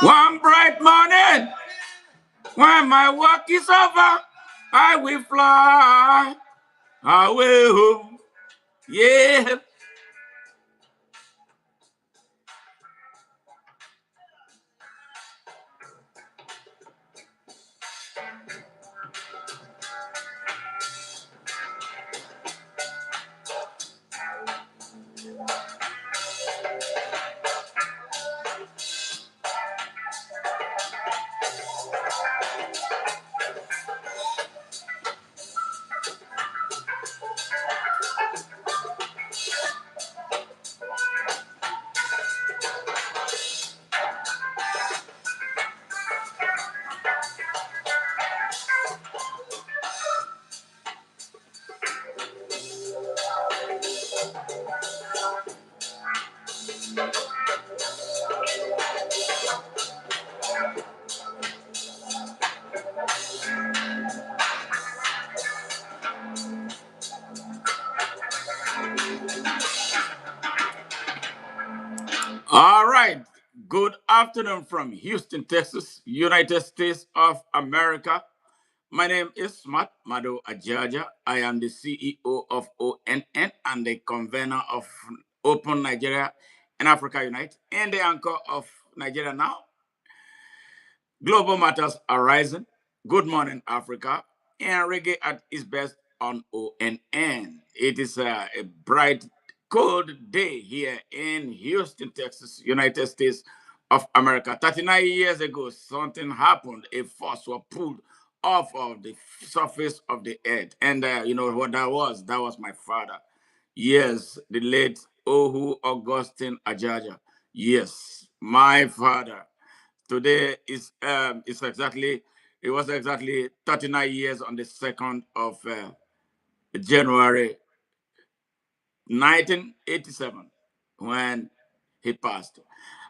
One bright morning, when my work is over, I will fly away home. Yeah. All right. Good afternoon from Houston, Texas, United States of America. My name is Smart Mado Ajaja. I am the CEO of ONN and the convener of Open Nigeria and Africa Unite and the anchor of Nigeria Now. Global matters are rising. Good morning, Africa. And reggae at its best on ONN. It is a bright, cold day here in Houston, Texas, United States of America. 39 years ago, something happened. A force was pulled off of the surface of the earth. And you know what that was? That was my father. Yes, the late Ohu Augustine Ajaja. Yes, my father. Today is exactly it was exactly 39 years on the 2nd of January 1987 when he passed.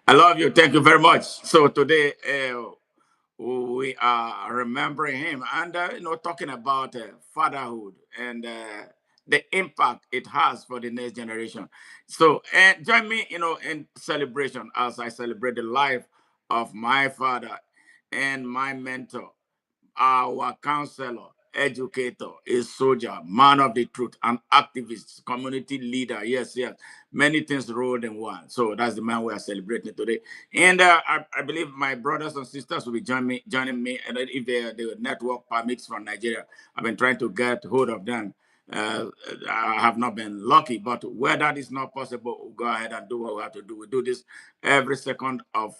I love you. Thank you very much. So today we are remembering him and talking about fatherhood and the impact it has for the next generation. So join me in celebration as I celebrate the life of my father and my mentor, our counselor, educator, a soldier, man of the truth, an activist, community leader. Yes, yes. Many things rolled in one. So that's the man we are celebrating today. And I believe my brothers and sisters will be joining me. And if the network permits from Nigeria, I've been trying to get hold of them. Uh, I have not been lucky, but where that is not possible, we'll go ahead and do what we have to do. We do this every second of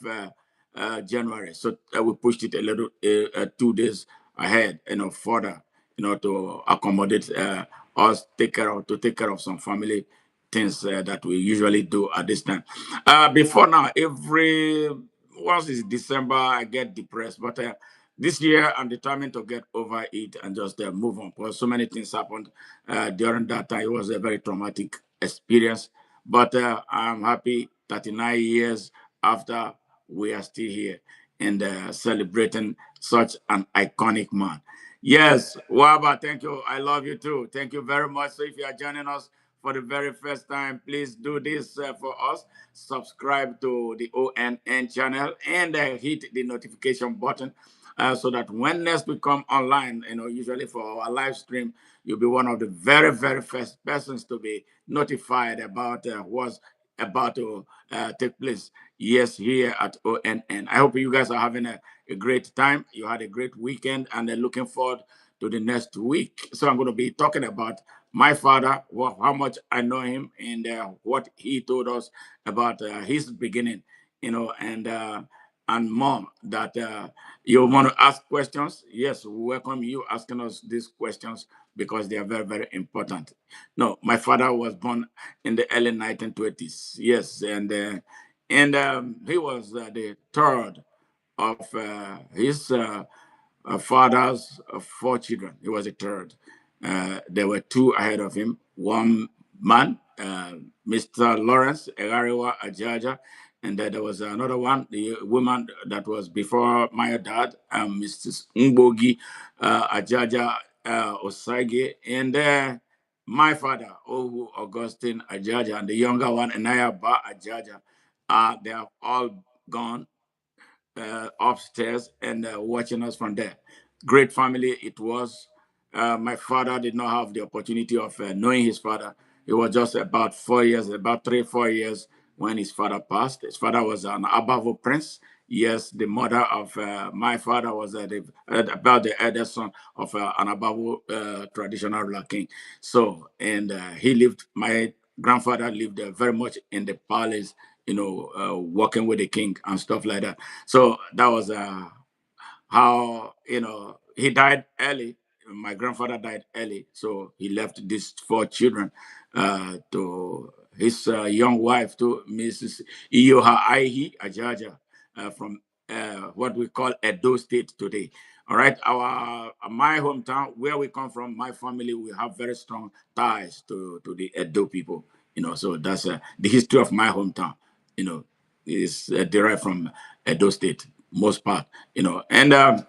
January. So we pushed it a little 2 days ahead, further, to accommodate us take care of some family things that we usually do at this time. Before now, every once it's December, I get depressed, but this year I'm determined to get over it and just move on because so many things happened during that time. It was a very traumatic experience, but I'm happy 39 years after we are still here and celebrating such an iconic man. Yes, Waba, thank you. I love you too. Thank you very much. So if you are joining us for the very first time, please do this for us. Subscribe to the ONN channel and hit the notification button so that when next we come online, usually for our live stream, you'll be one of the very, very first persons to be notified about what's about to take place. Yes, here at ONN. I hope you guys are having a great time. You had a great weekend and looking forward to the next week. So I'm going to be talking about my father, how much I know him, and what he told us about his beginning, and more. That you want to ask questions. Yes, we welcome you asking us these questions because they are very, very important. No, my father was born in the early 1920s. Yes, and he was the third of his father's four children. He was a third. There were two ahead of him. One man, Mr. Lawrence Egariwa Ajaja, and then there was another one, the woman that was before my dad, Mrs. Ngbogi Ajaja Osage, and my father, Ohu Augustine Ajaja, and the younger one, Anaya Ba Ajaja. They have all gone upstairs and watching us from there. Great family it was. My father did not have the opportunity of knowing his father. He was just about 4 years, about 3, 4 years when his father passed. His father was an Abavo prince. Yes, the mother of my father was about the eldest son of an Abavo traditional ruler king. So, and he lived, my grandfather lived very much in the palace, working with the king and stuff like that. So that was how he died early. My grandfather died early, so he left these four children to his young wife, to Mrs. Ohu Ajaja, from what we call Edo State today. All right, our my hometown, where we come from, my family, we have very strong ties to the Edo people. So that's the history of my hometown. You know, is derived from Edo State, most part. And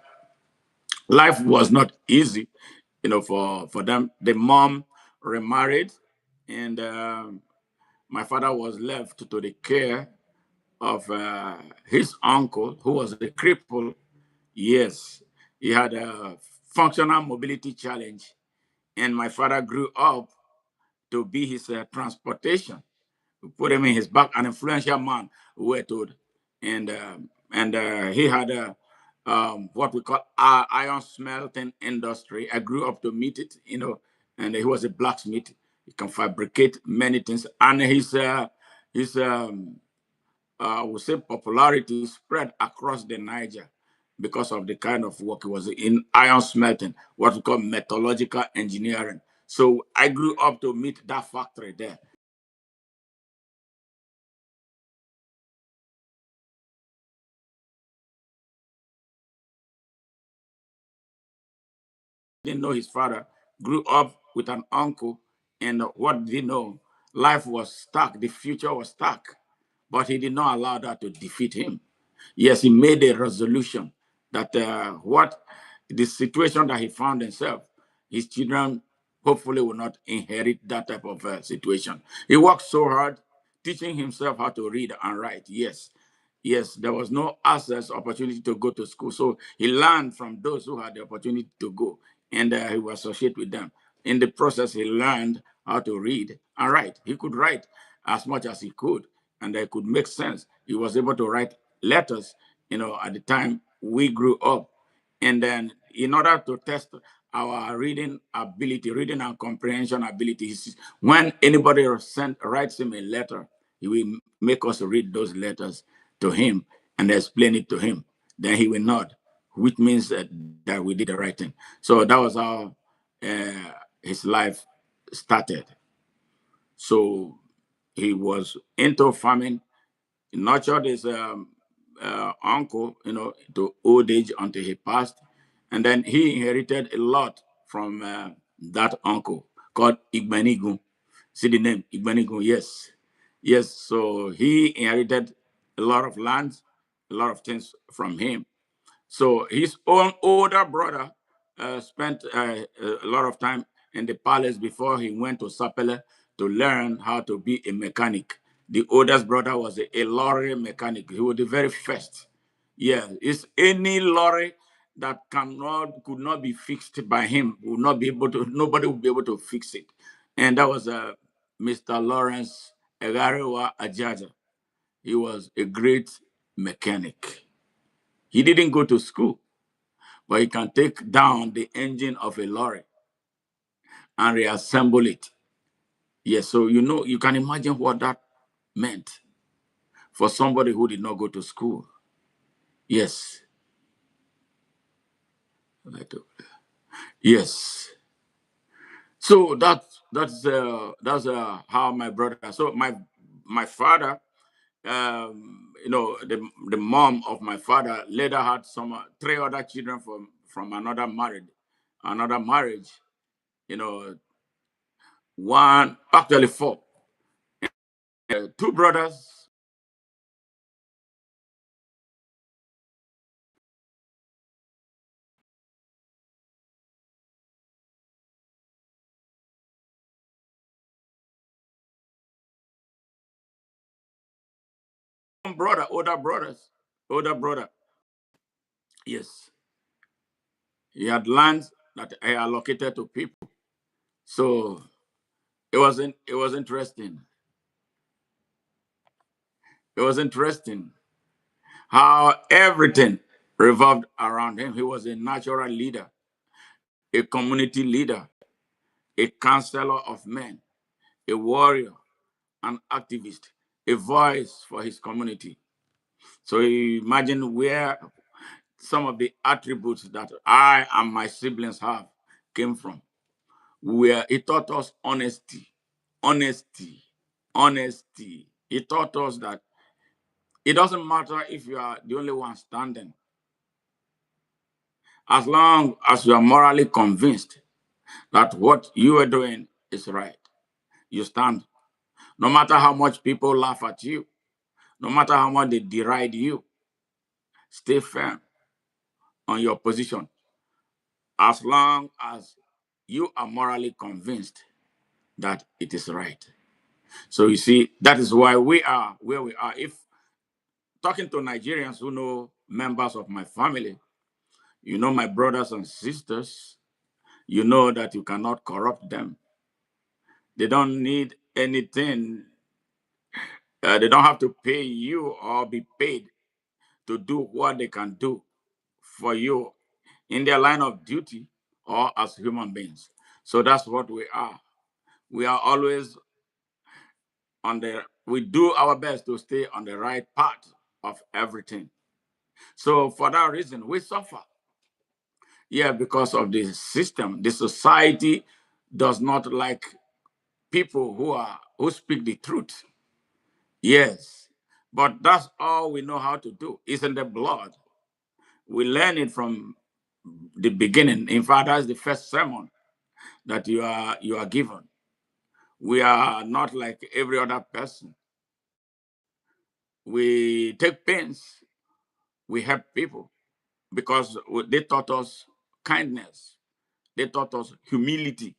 life was not easy, for them. The mom remarried, and my father was left to the care of his uncle, who was a cripple. Yes, he had a functional mobility challenge, and my father grew up to be his transportation. We put him in his back, an influential man, we were told. And he had a what we call iron smelting industry. I grew up to meet it, and he was a blacksmith. He can fabricate many things, and his we say popularity spread across the Niger because of the kind of work he was in iron smelting, what we call metallurgical engineering. So I grew up to meet that factory there. Didn't know his father, grew up with an uncle, and what did he know? Life was stuck, the future was stuck, but he did not allow that to defeat him. Yes, he made a resolution that what the situation that he found himself, his children hopefully will not inherit that type of situation. He worked so hard, teaching himself how to read and write. Yes, yes, there was no access opportunity to go to school, so he learned from those who had the opportunity to go, and he was associated with them. In the process, he learned how to read and write. He could write as much as he could, and it could make sense. He was able to write letters, at the time we grew up. And then, in order to test our reading ability, reading and comprehension abilities, when anybody writes him a letter, he will make us read those letters to him and explain it to him. Then he will nod, which means that we did the right thing. So that was how his life started. So he was into farming. He nurtured his uncle, to old age until he passed. And then he inherited a lot from that uncle called Igbenigun. See the name, Igbenigun, yes. Yes, so he inherited a lot of lands, a lot of things from him. So his own older brother spent a lot of time in the palace before he went to Sapele to learn how to be a mechanic. The oldest brother was a lorry mechanic. He was the very first. Yeah, it's any lorry that could not be fixed by him, will not be able to, nobody will be able to fix it. And that was Mr. Lawrence Egarewa Ajaja. He was a great mechanic. He didn't go to school, but he can take down the engine of a lorry and reassemble it. Yes, so you can imagine what that meant for somebody who did not go to school. Yes, yes. So that's how my brother. So my father, the mom of my father later had some three other children from another marriage. You know, one actually four. Two brothers, one brother, older brother. Yes, he had lands that are allocated to people. So it was interesting. It was interesting how everything revolved around him. He was a natural leader, a community leader, a counselor of men, a warrior, an activist, a voice for his community. So you imagine where some of the attributes that I and my siblings have came from. Where he taught us honesty, honesty, honesty. He taught us that it doesn't matter if you are the only one standing, as long as you are morally convinced that what you are doing is right, you stand. No matter how much people laugh at you, no matter how much they deride you, stay firm on your position as long as you are morally convinced that it is right. So you see, that is why we are where we are. If talking to Nigerians who know members of my family, you know my brothers and sisters, you know that you cannot corrupt them. They don't need anything. They don't have to pay you or be paid to do what they can do for you in their line of duty or as human beings. So that's what we are. We are always we do our best to stay on the right path of everything. So for that reason, we suffer. Yeah, because of the system. The society does not like people who speak the truth. Yes. But that's all we know how to do. It's in the blood. We learn it from the beginning. In fact, that's the first sermon that you are given. We are not like every other person. We take pains. We help people because they taught us kindness. They taught us humility.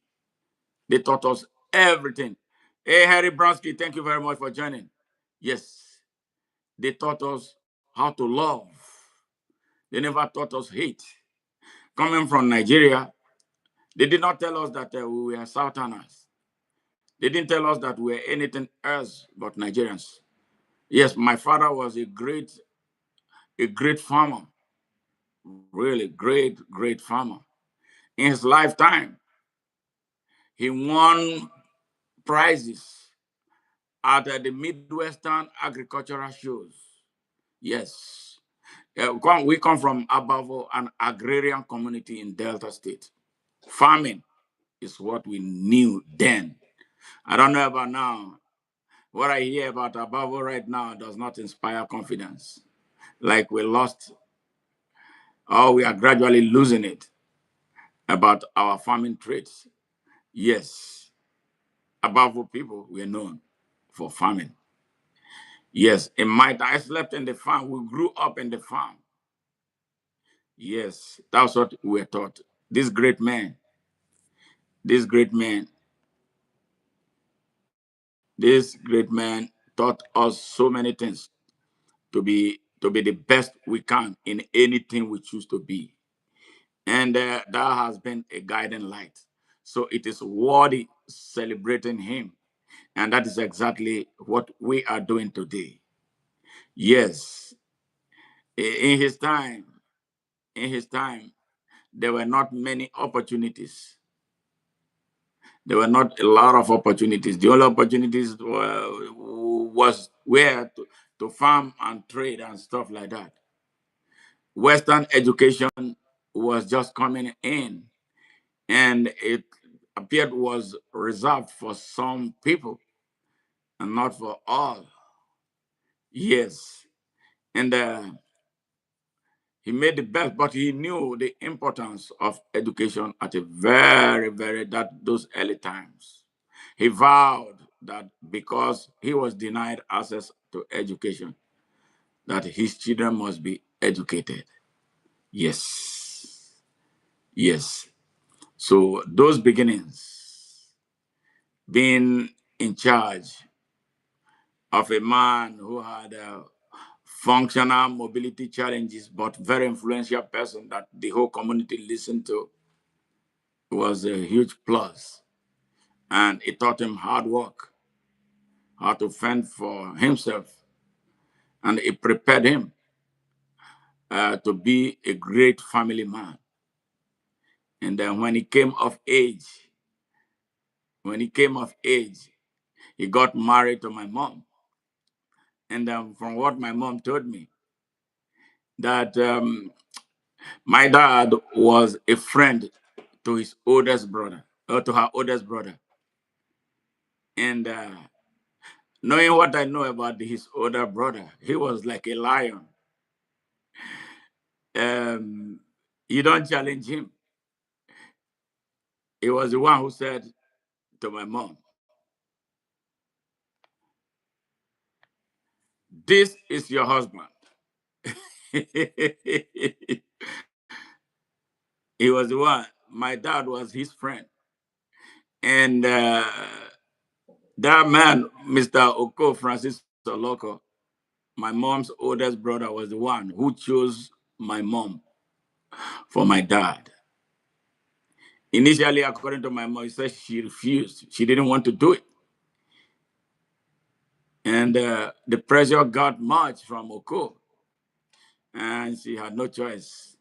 They taught us everything. Hey, Harry Bronsky, thank you very much for joining. Yes, they taught us how to love. They never taught us hate. Coming from Nigeria, they did not tell us that we were Southerners. They didn't tell us that we were anything else but Nigerians. Yes, my father was a great farmer, really great farmer. In his lifetime, he won prizes at the Midwestern agricultural shows. Yes. We come from Abavo, an agrarian community in Delta State. Farming is what we knew then. I don't know about now. What I hear about Abavo right now does not inspire confidence. Like we lost, or we are gradually losing it about our farming traits. Yes, Abavo people were known for farming. Yes, in my time, I slept in the farm. We grew up in the farm. Yes, that's what we were taught. This great man, this great man, this great man taught us so many things to be the best we can in anything we choose to be. And that has been a guiding light. So it is worthy celebrating him. And that is exactly what we are doing today. Yes, in his time, in his time, there were not many opportunities. There were not a lot of opportunities. The only opportunities were to farm and trade and stuff like that. Western education was just coming in, and it appeared was reserved for some people and not for all. Yes, and he made the best, but he knew the importance of education at a very those early times. He vowed that because he was denied access to education, that his children must be educated. Yes, yes. So those beginnings, being in charge of a man who had functional mobility challenges, but very influential person that the whole community listened to. Was a huge plus. And it taught him hard work, how to fend for himself, and it prepared him to be a great family man. And then when he came of age, he got married to my mom. And from what my mom told me, that my dad was a friend to his oldest brother, or to her oldest brother. And knowing what I know about his older brother, he was like a lion. Um, you don't challenge him. He was the one who said to my mom, "This is your husband." He was the one. My dad was his friend. And that man, Mr. Oko Francis Soloko, my mom's oldest brother, was the one who chose my mom for my dad. Initially, according to my mom, she said she refused. She didn't want to do it. And the pressure got much from Oko, and she had no choice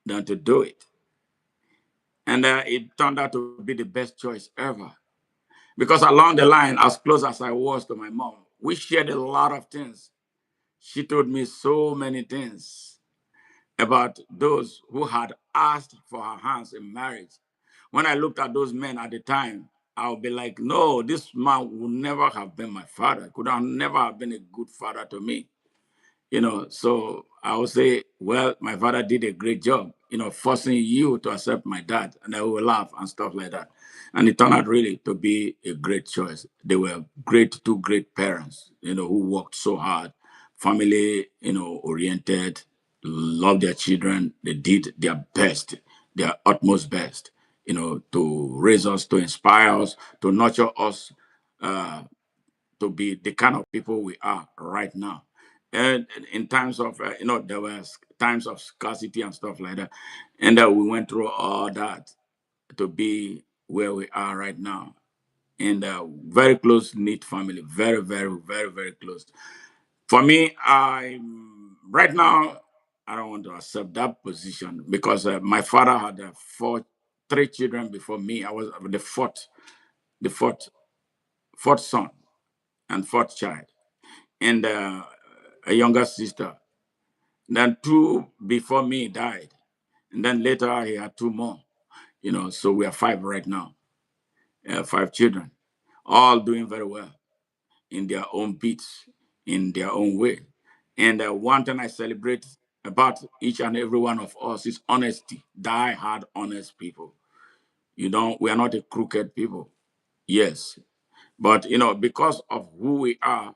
than to do it. And it turned out to be the best choice ever. Because along the line, as close as I was to my mom, we shared a lot of things. She told me so many things about those who had asked for her hands in marriage. When I looked at those men at the time, I would be like, no, this man would never have been my father, could have never have been a good father to me. So I would say, well, my father did a great job, forcing you to accept my dad. And I will laugh and stuff like that. And it turned out really to be a great choice. They were two great parents, who worked so hard, family, oriented, loved their children. They did their best, their utmost best, to raise us, to inspire us, to nurture us, uh, to be the kind of people we are right now. And in times of, there was times of scarcity and stuff like that. And we went through all that to be where we are right now. And very close knit family, very, very, very, very close. For me, right now, I don't want to accept that position because my father had three children before me. I was the fourth son and fourth child, and a younger sister. Then two before me died. And then later he had two more. So we are five right now. Five children, all doing very well in their own beats, in their own way. And one thing I celebrate about each and every one of us is honesty. Die hard, honest people. We are not a crooked people. Yes. But, because of who we are,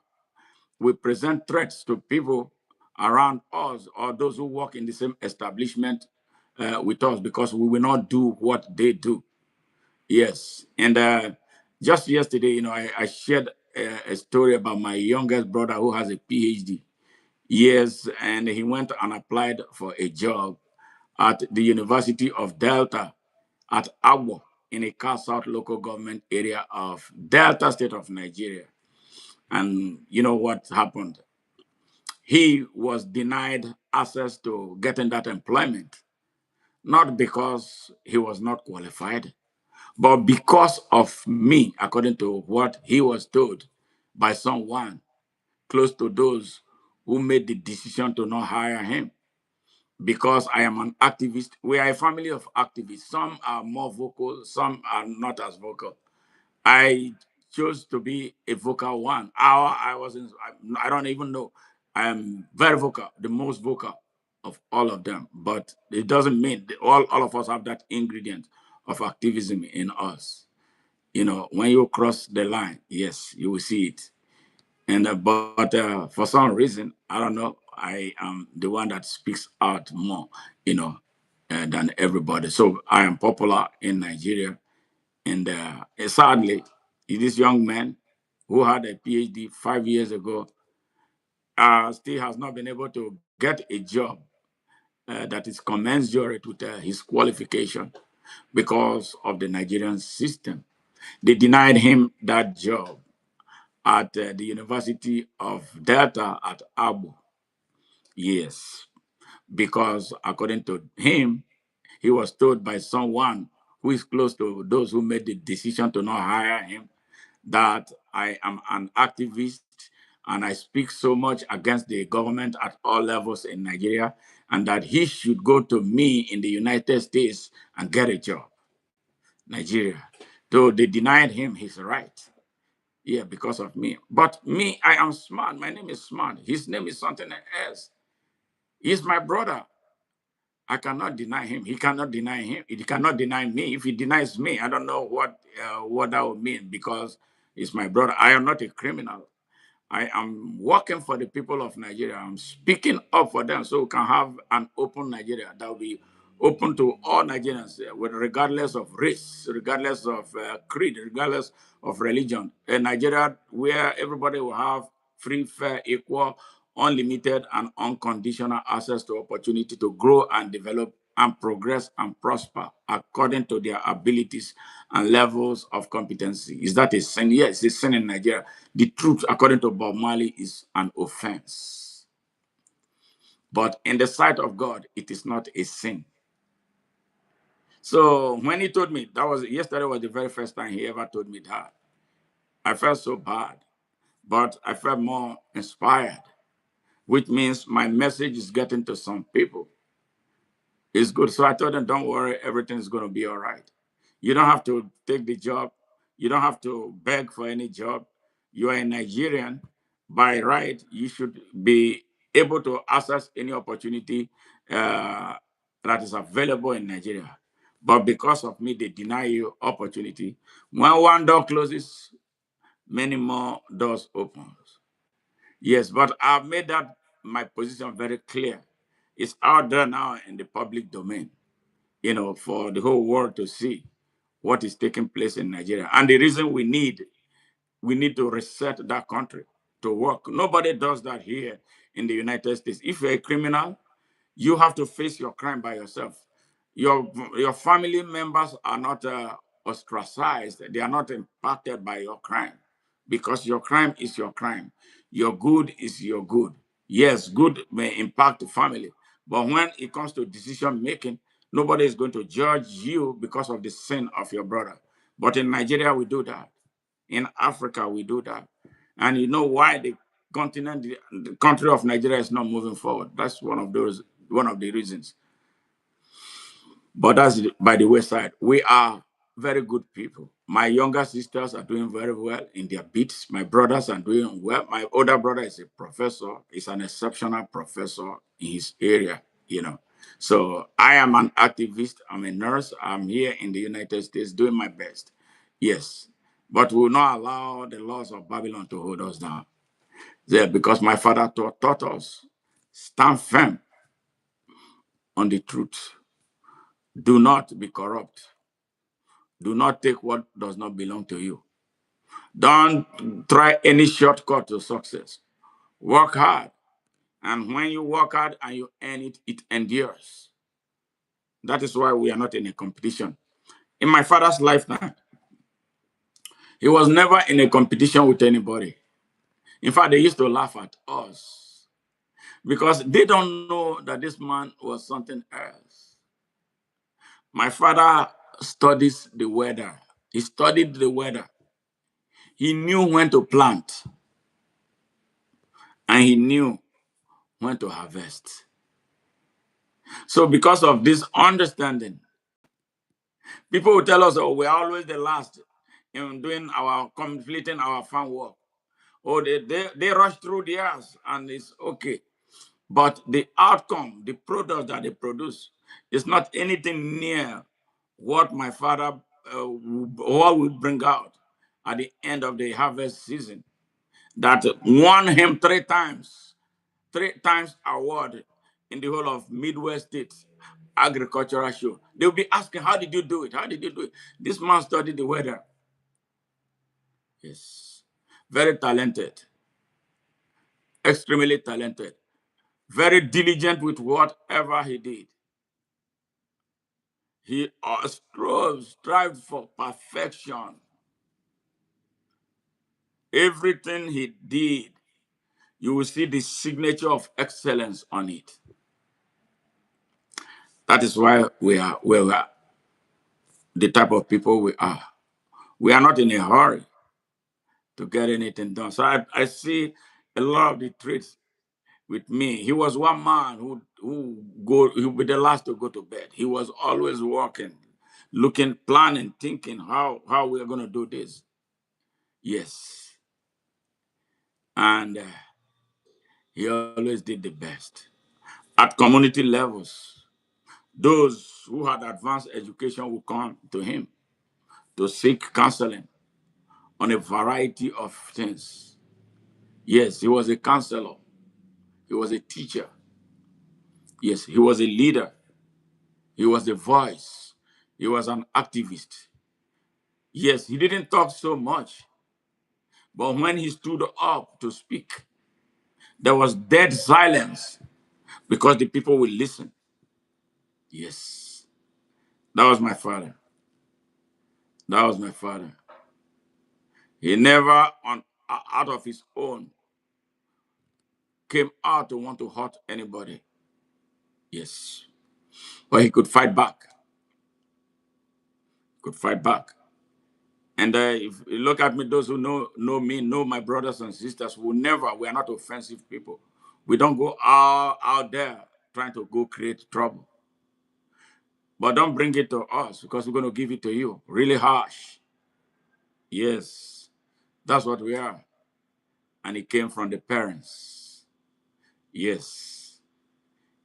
we present threats to people around us or those who work in the same establishment with us because we will not do what they do. Yes. And just yesterday, I shared a story about my youngest brother who has a PhD. Yes. And he went and applied for a job at the University of Delta at Agbo in a Car South local government area of Delta State of Nigeria. And you know what happened? He was denied access to getting that employment, not because he was not qualified, but because of me, according to what he was told by someone close to those who made the decision to not hire him. Because I am an activist, we are a family of activists. Some are more vocal, some are not as vocal. I chose to be a vocal one. I wasn't. I don't even know. I am very vocal, the most vocal of all of them. But it doesn't mean that all of us have that ingredient of activism in us. When you cross the line, yes, you will see it. And but for some reason, I don't know. I am the one that speaks out more, than everybody. So I am popular in Nigeria. And sadly, this young man who had a PhD 5 years ago still has not been able to get a job that is commensurate with his qualification because of the Nigerian system. They denied him that job at the University of Delta at Abu. Yes, because according to him, he was told by someone who is close to those who made the decision to not hire him that I am an activist and I speak so much against the government at all levels in Nigeria, and that he should go to me in the United States and get a job. Nigeria. Though they denied him his right. Yeah, because of me. But me, I am smart. My name is smart. His name is something else. He's my brother. I cannot deny him. He cannot deny him. He cannot deny me. If he denies me, I don't know what that would mean because he's my brother. I am not a criminal. I am working for the people of Nigeria. I'm speaking up for them so we can have an open Nigeria that will be open to all Nigerians, regardless of race, regardless of creed, regardless of religion. A Nigeria where everybody will have free, fair, equal, unlimited, and unconditional access to opportunity to grow and develop and progress and prosper according to their abilities and levels of competency. Is that a sin? Yes, it's a sin in Nigeria. The truth, according to Bob Marley, is an offense. But in the sight of God, it is not a sin. So when he told me, that was yesterday was the very first time he ever told me that. I felt so bad, but I felt more inspired, which means my message is getting to some people. It's good. So I told them, don't worry, everything's going to be all right. You don't have to take the job. You don't have to beg for any job. You are a Nigerian. By right, you should be able to access any opportunity that is available in Nigeria. But because of me, they deny you opportunity. When one door closes, many more doors open. Yes, but I've made that my position very clear. It's out there now in the public domain, for the whole world to see what is taking place in Nigeria. And the reason we need to reset that country to work. Nobody does that here in the United States. If you're a criminal, you have to face your crime by yourself. Your family members are not ostracized. They are not impacted by your crime because your crime is your crime. Your good is your good. Yes, good may impact the family, but when it comes to decision making, nobody is going to judge you because of the sin of your brother. But in Nigeria, we do that. In Africa, we do that. And you know why the country of Nigeria is not moving forward. That's one of the reasons. But that's by the wayside. We are very good people. My younger sisters are doing very well in their beats. My brothers are doing well. My older brother is a professor. He's an exceptional professor in his area. So I am an activist. I'm a nurse. I'm here in the United States doing my best. Yes. But we will not allow the laws of Babylon to hold us down. Yeah, because my father taught us, stand firm on the truth. Do not be corrupt. Do not take what does not belong to you. Don't try any shortcut to success. Work hard. And when you work hard and you earn it, it endures. That is why we are not in a competition. In my father's lifetime, he was never in a competition with anybody. In fact, they used to laugh at us because they don't know that this man was something else. My father studies the weather. He studied the weather. He knew when to plant and he knew when to harvest. So because of this understanding, people will tell us, oh, we're always the last in completing our farm work. Oh, they rush through the hours and it's okay. But the outcome, the product that they produce, is not anything near what my father what we bring out at the end of the harvest season. That won him three times award in the whole of Midwest states agricultural show. They'll be asking, how did you do it? How did you do it? This man studied the weather. Yes. Very talented. extremely talented, very diligent with whatever he did. He strived for perfection. Everything he did, you will see the signature of excellence on it. That is why we are where we are, the type of people we are. We are not in a hurry to get anything done. So I see a lot of the traits with me. He was one man he would be the last to go to bed. He was always working, looking, planning, thinking how we are going to do this. Yes, and he always did the best at community levels. Those who had advanced education would come to him to seek counseling on a variety of things. Yes, he was a counselor. He was a teacher. Yes, he was a leader. He was a voice. He was an activist. Yes, he didn't talk so much, but when he stood up to speak, there was dead silence because the people would listen. Yes, that was my father. That was my father. He never, out of his own, came out to want to hurt anybody. Yes, but he could fight back. Could fight back. And if you look at me, those who know me, know my brothers and sisters, we are not offensive people. We don't go out there trying to go create trouble. But don't bring it to us because we're going to give it to you. Really harsh. Yes, that's what we are. And it came from the parents. Yes,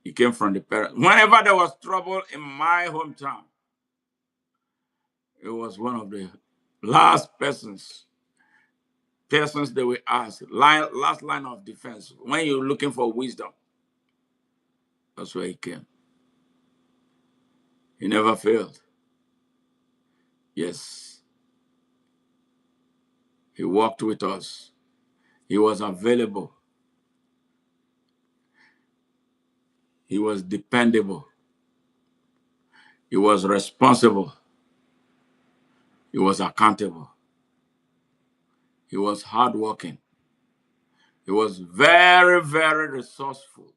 it came from the parents. Whenever there was trouble in my hometown, it was one of the last persons they will ask, last line of defense. When you're looking for wisdom, that's where he came. He never failed. Yes, he walked with us. He was available. He was dependable. He was responsible. He was accountable. He was hardworking. He was very, very resourceful.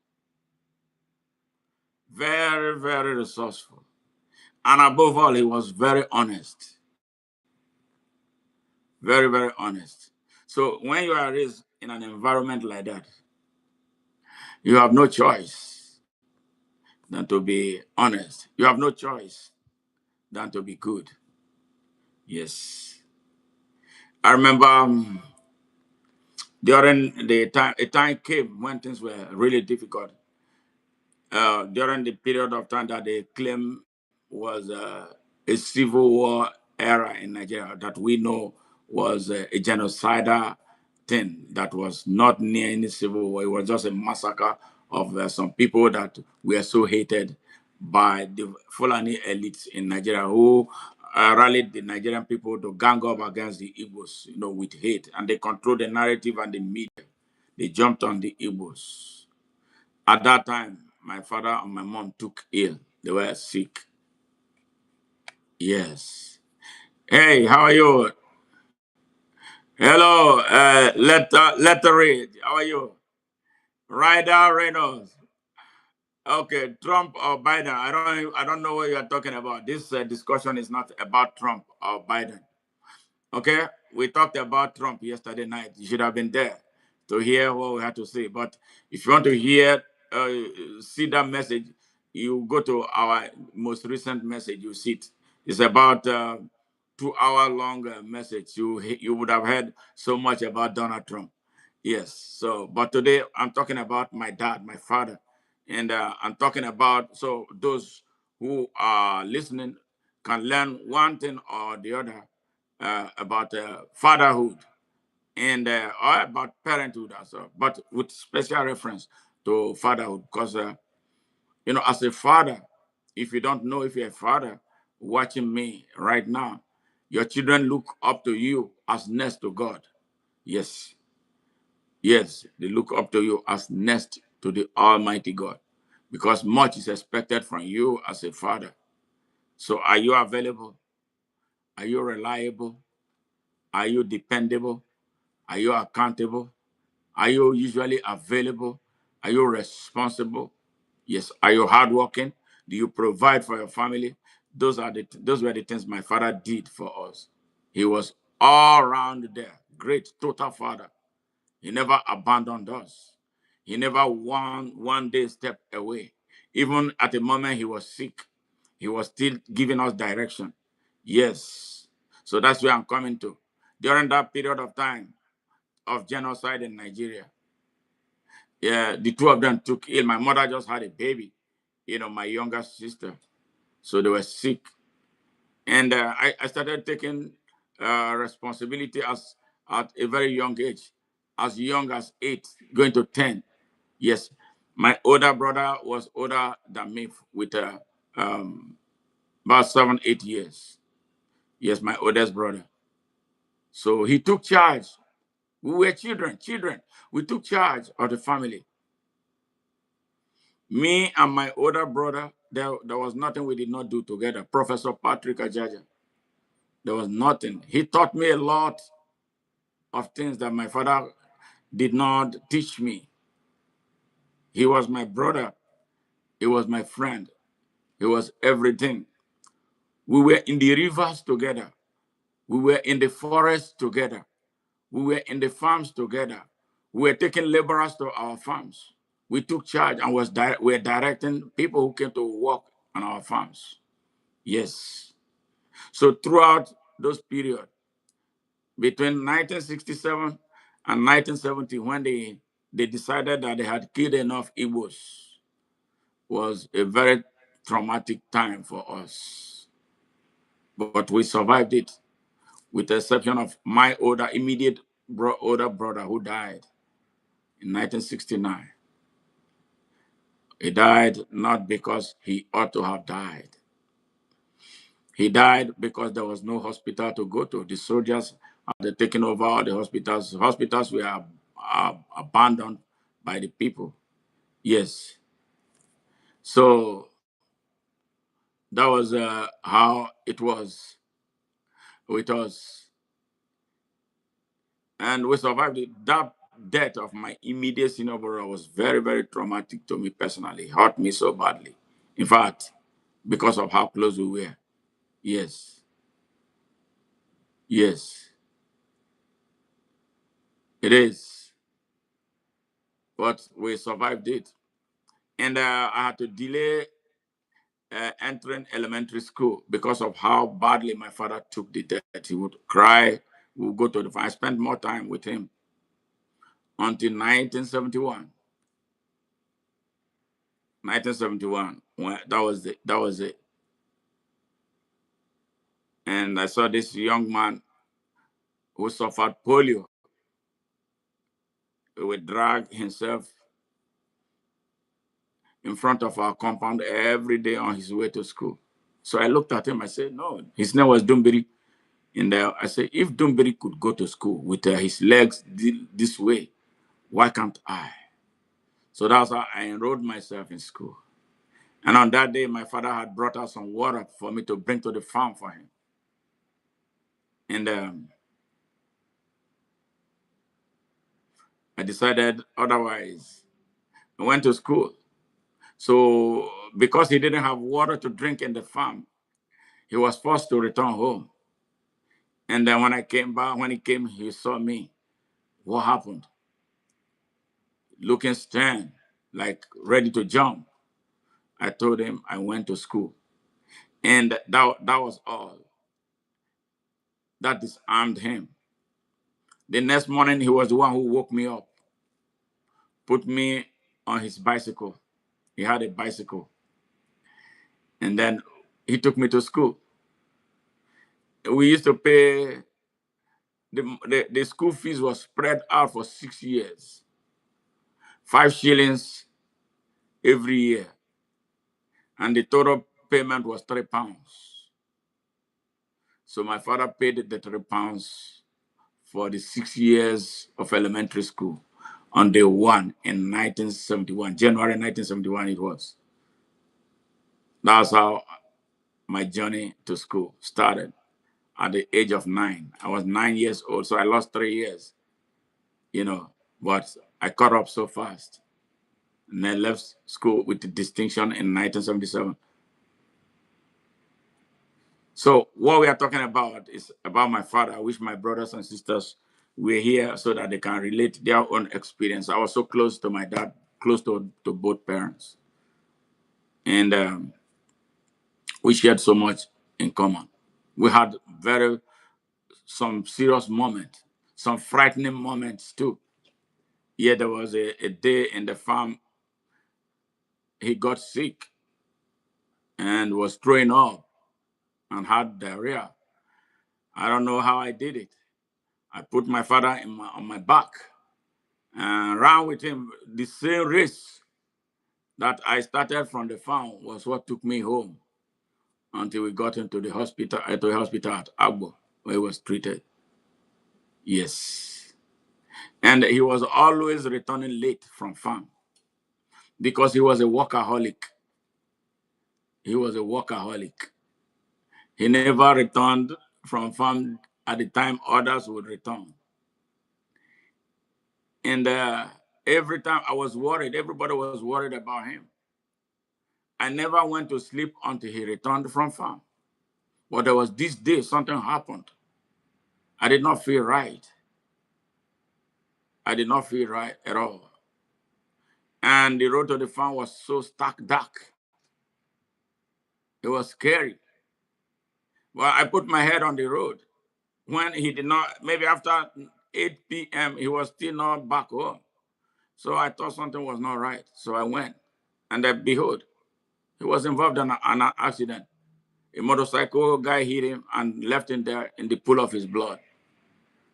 Very, very resourceful. And above all, he was very honest. Very, very honest. So when you are raised in an environment like that, you have no choice than to be honest. You have no choice than to be good. Yes. I remember during the time, a time came when things were really difficult. During the period of time that they claim was a civil war era in Nigeria that we know was a genocidal thing that was not near any civil war. It was just a massacre of some people that were so hated by the Fulani elites in Nigeria who rallied the Nigerian people to gang up against the Igbos, with hate. And they controlled the narrative and the media. They jumped on the Igbos. At that time, my father and my mom took ill. They were sick. Yes. Hey, how are you? Hello, letter read. How are you? Ryder Reynolds. Okay, Trump or Biden. I don't know what you are talking about. This discussion is not about Trump or Biden. Okay, we talked about Trump yesterday night. You should have been there to hear what we had to say. But if you want to hear, see that message, you go to our most recent message. You see it. It's about 2 hour long message. You would have heard so much about Donald Trump. Yes. So, but today I'm talking about my dad, my father, and I'm talking about so those who are listening can learn one thing or the other about fatherhood and or about parenthood as well, but with special reference to fatherhood. Because, as a father, if you don't know if you're a father watching me right now, your children look up to you as next to God. Yes. Yes, they look up to you as next to the Almighty God because much is expected from you as a father. So are you available? Are you reliable? Are you dependable? Are you accountable? Are you usually available? Are you responsible? Yes. Are you hardworking? Do you provide for your family? Those were the things my father did for us. He was all around there. Great total father. He never abandoned us. He never one day stepped away. Even at the moment he was sick, he was still giving us direction. Yes. So that's where I'm coming to. During that period of time of genocide in Nigeria, yeah, the two of them took ill. My mother just had a baby, my younger sister. So they were sick. And I started taking responsibility at a very young age, as young as 8, going to 10. Yes, my older brother was older than me with about 7, 8 years. Yes, my oldest brother. So he took charge. We were children. We took charge of the family. Me and my older brother, there was nothing we did not do together. Professor Patrick Ajaja, there was nothing. He taught me a lot of things that my father did not teach me. He was my brother. He was my friend. He was everything. We were in the rivers together. We were in the forest together. We were in the farms together. We were taking laborers to our farms. We took charge and were directing people who came to work on our farms. Yes. So throughout those periods, between 1967 and 1970, when they decided that they had killed enough Igbos, was a very traumatic time for us. But we survived it, with the exception of my immediate older brother who died in 1969. He died not because he ought to have died. He died because there was no hospital to go to. The soldiers had taken over all the hospitals. Hospitals were abandoned by the people. Yes. So that was how it was with us. And we survived it. That death of my immediate senior brother was very, very traumatic to me personally. It hurt me so badly. In fact, because of how close we were. Yes. Yes. It is. But we survived it. And I had to delay entering elementary school because of how badly my father took the death. He would cry. We would go to the farm. I spent more time with him until 1971. 1971. That was it. And I saw this young man who suffered polio. He would drag himself in front of our compound every day on his way to school. So I looked at him. I said, no, his name was Dumbiri. And I said, if Dumbiri could go to school with his legs this way, why can't I? So that's how I enrolled myself in school. And on that day, my father had brought out some water for me to bring to the farm for him. And I decided otherwise. I went to school. So because he didn't have water to drink in the farm, he was forced to return home. And then when I came back, when he came, he saw me. What happened? Looking stern, like ready to jump. I told him I went to school. And that was all. That disarmed him. The next morning, he was the one who woke me up, put me on his bicycle. He had a bicycle. And then he took me to school. We used to pay, the school fees was spread out for 6 years, 5 shillings every year. And the total payment was £3. So my father paid the £3 for the 6 years of elementary school. on day one in 1971, January 1971 it was. That's how my journey to school started at the age of 9. I was 9 years old, so I lost 3 years, you know, but I caught up so fast. And I left school with the distinction in 1977. So what we are talking about is about my father. I wish my brothers and sisters were here so that they can relate their own experience. I was so close to my dad, close to both parents. And we shared so much in common. We had some serious moments, some frightening moments too. Yeah, there was a day in the farm, he got sick and was throwing up and had diarrhea. I don't know how I did it. I put my father on my back and ran with him. The same race that I started from the farm was what took me home until we got into the hospital, to a hospital at Agbo, where he was treated. Yes. And he was always returning late from farm because he was a workaholic. He was a workaholic. He never returned from farm at the time others would return. And every time I was worried, everybody was worried about him. I never went to sleep until he returned from farm. But there was this day something happened. I did not feel right. I did not feel right at all. And the road to the farm was so stark dark. It was scary. Well, I put my head on the road. When he did not, maybe after 8 p.m., he was still not back home. So I thought something was not right. So I went. And behold, he was involved in an accident. A motorcycle guy hit him and left him there in the pool of his blood.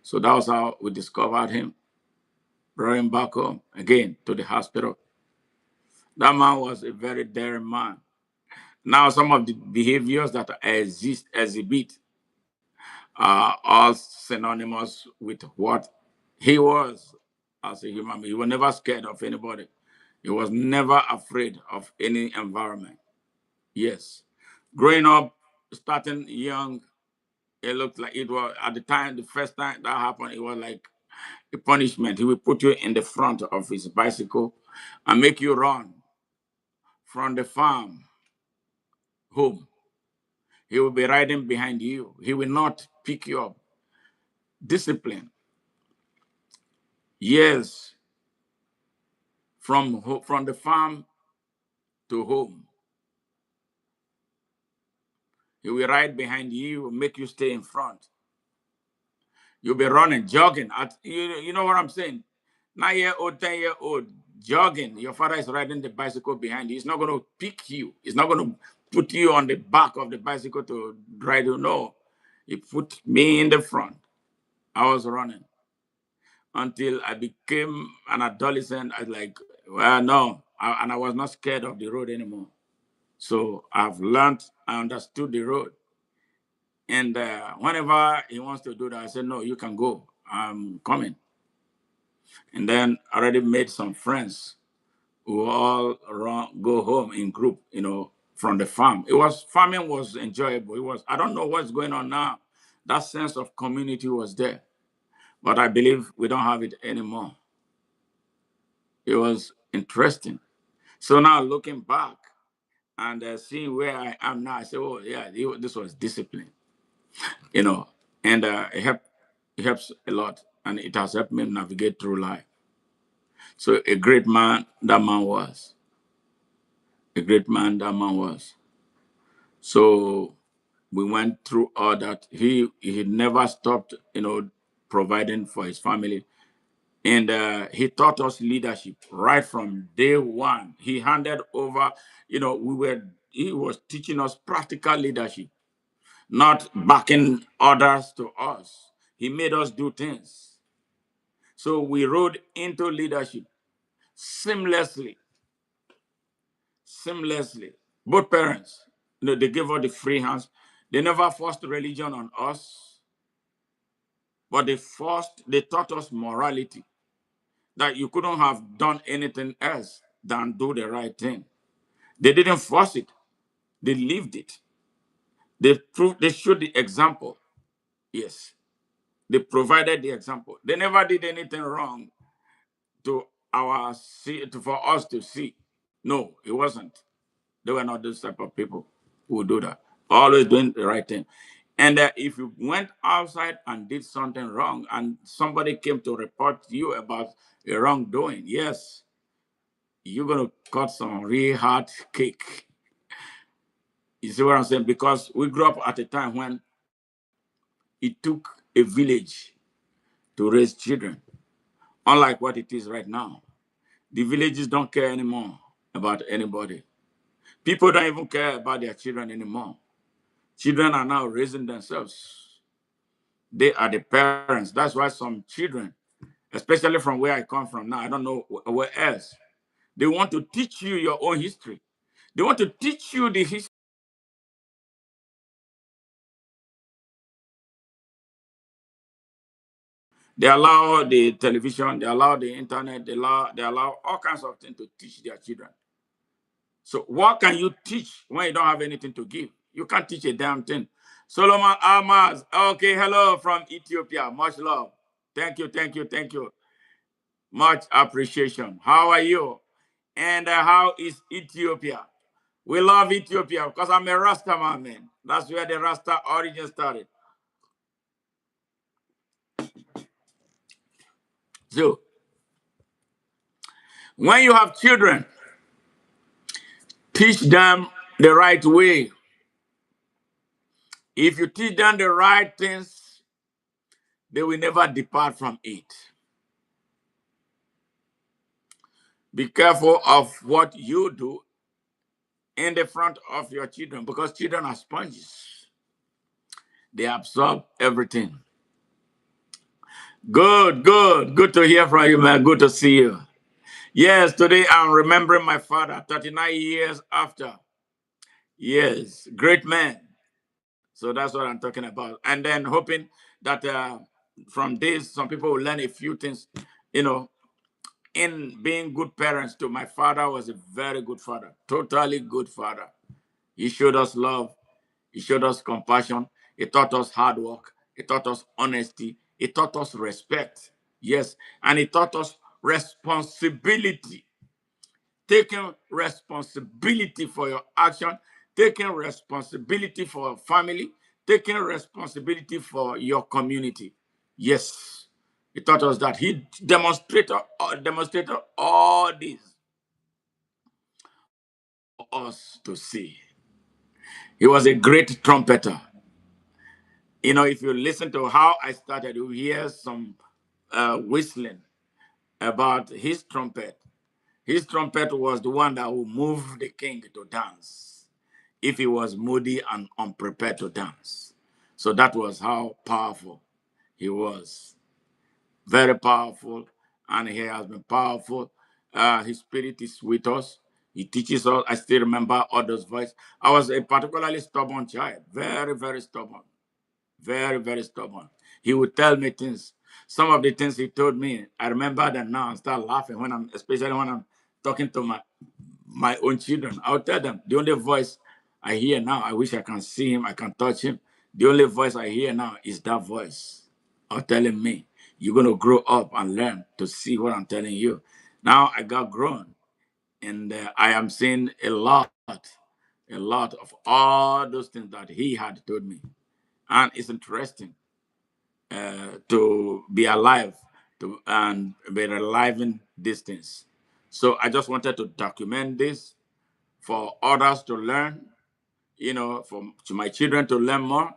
So that was how we discovered him, brought him back home again to the hospital. That man was a very daring man. Now, some of the behaviors that exhibit are all synonymous with what he was as a human being. He was never scared of anybody. He was never afraid of any environment. Yes. Growing up, starting young, it looked like it was, at the time, the first time that happened, it was like a punishment. He would put you in the front of his bicycle and make you run from the farm home. He will be riding behind you. He will not pick you up. Discipline. Yes, from the farm to home. He will ride behind you, make you stay in front. You'll be running, jogging. You know what I'm saying? 9-year-old, 10-year-old, jogging. Your father is riding the bicycle behind you. He's not going to pick you. He's not going to put you on the back of the bicycle to ride you. No. He put me in the front. I was running until I became an adolescent. I was like, well, no. And I was not scared of the road anymore. So I've learned, I understood the road. And whenever he wants to do that, I said, no, you can go. I'm coming. And then I already made some friends who all go home in group, from the farm. Farming was enjoyable. It was, I don't know what's going on now. That sense of community was there. But I believe we don't have it anymore. It was interesting. So now looking back and seeing where I am now, I say, oh yeah, this was discipline, you know, and it helps a lot, and it has helped me navigate through life. So a great man that man was, a great man that man was. So we went through all that. He never stopped, providing for his family. And he taught us leadership right from day one. He handed over, he was teaching us practical leadership, not backing others to us. He made us do things. So we rode into leadership seamlessly, seamlessly. Both parents, they gave us the free hands. They never forced religion on us, but they taught us morality. that you couldn't have done anything else than do the right thing. They didn't force it. They lived it. They showed the example. Yes. They provided the example. They never did anything wrong to for us to see. No, it wasn't. They were not those type of people who would do that. Always doing the right thing. And if you went outside and did something wrong and somebody came to report you about a wrongdoing, yes, you're going to cut some real hard cake. You see what I'm saying? Because we grew up at a time when it took a village to raise children, unlike what it is right now. The villages don't care anymore about anybody. People don't even care about their children anymore. Children are now raising themselves. They are the parents. That's why some children, especially from where I come from now, I don't know where else, they want to teach you your own history. They want to teach you the history. They allow the television, they allow the internet, they allow all kinds of things to teach their children. So what can you teach when you don't have anything to give? You can't teach a damn thing. Solomon Almaz, okay, hello from Ethiopia. Much love. Thank you, thank you, thank you. Much appreciation. How are you? And how is Ethiopia? We love Ethiopia because I'm a Rasta man. That's where the Rasta origin started. So when you have children, teach them the right way. If you teach them the right things, they will never depart from it. Be careful of what you do in the front of your children because children are sponges. They absorb everything. Good, good. Good to hear from you, man. Good to see you. Yes, today I'm remembering my father 39 years after. Yes, great man. So that's what I'm talking about. And then hoping that from this, some people will learn a few things, you know, in being good parents too. My father was a very good father, totally good father. He showed us love. He showed us compassion. He taught us hard work. He taught us honesty. He taught us respect. Yes. And he taught us responsibility. Taking responsibility for your action, taking responsibility for your family, taking responsibility for your community. Yes. He taught us that. He demonstrated all this for us to see. He was a great trumpeter. You know, if you listen to how I started, you hear some whistling about his trumpet. His trumpet was the one that would move the king to dance if he was moody and unprepared to dance. So that was how powerful he was. Very powerful, and he has been powerful. His spirit is with us. He teaches us. I still remember others' voice. I was a particularly stubborn child, very, very stubborn. Very, very stubborn. He would tell me things. Some of the things he told me, I remember them now and start laughing especially when I'm talking to my own children. I'll tell them the only voice I hear now, I wish I can see him, I can touch him. The only voice I hear now is that voice of telling me, you're going to grow up and learn to see what I'm telling you. Now I got grown and I am seeing a lot of all those things that he had told me. And it's interesting to be alive and be alive in distance. So I just wanted to document this for others to learn, to my children to learn more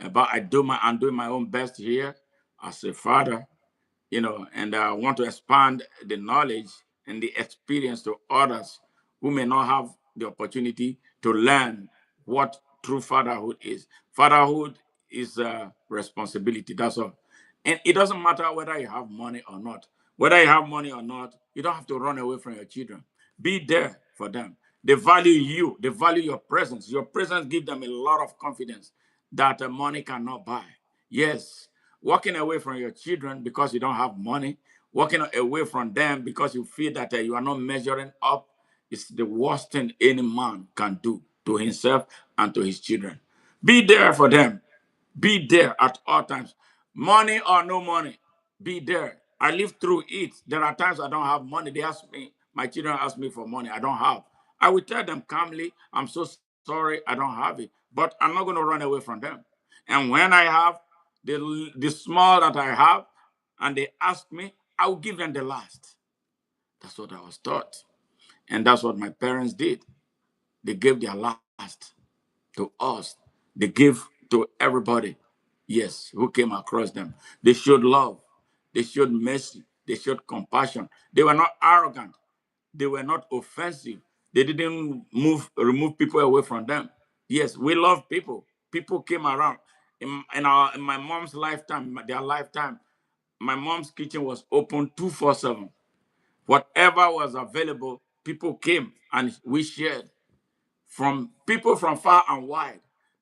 about. I'm doing my own best here as a father, and I want to expand the knowledge and the experience to others who may not have the opportunity to learn what true fatherhood is. Fatherhood is a responsibility, that's all. And it doesn't matter whether you have money or not. Whether you have money or not, you don't have to run away from your children. Be there for them. They value you. They value your presence. Your presence gives them a lot of confidence that money cannot buy. Yes, walking away from your children because you don't have money Walking away from them because you feel that you are not measuring up is the worst thing any man can do to himself and to his children. Be there for them. Be there at all times. Money or no money, be there. I live through it. There are times I don't have money. They ask me, my children ask me for money. I don't have. I will tell them calmly, I'm so sorry, I don't have it. But I'm not going to run away from them. And when I have the small that I have, and they ask me, I will give them the last. That's what I was taught. And that's what my parents did. They gave their last to us. They give to everybody, yes, who came across them. They showed love. They showed mercy. They showed compassion. They were not arrogant. They were not offensive. They didn't remove people away from them. Yes, we love people. People came around. In my mom's lifetime, their lifetime, my mom's kitchen was open 247. Whatever was available, people came and we shared from people from far and wide,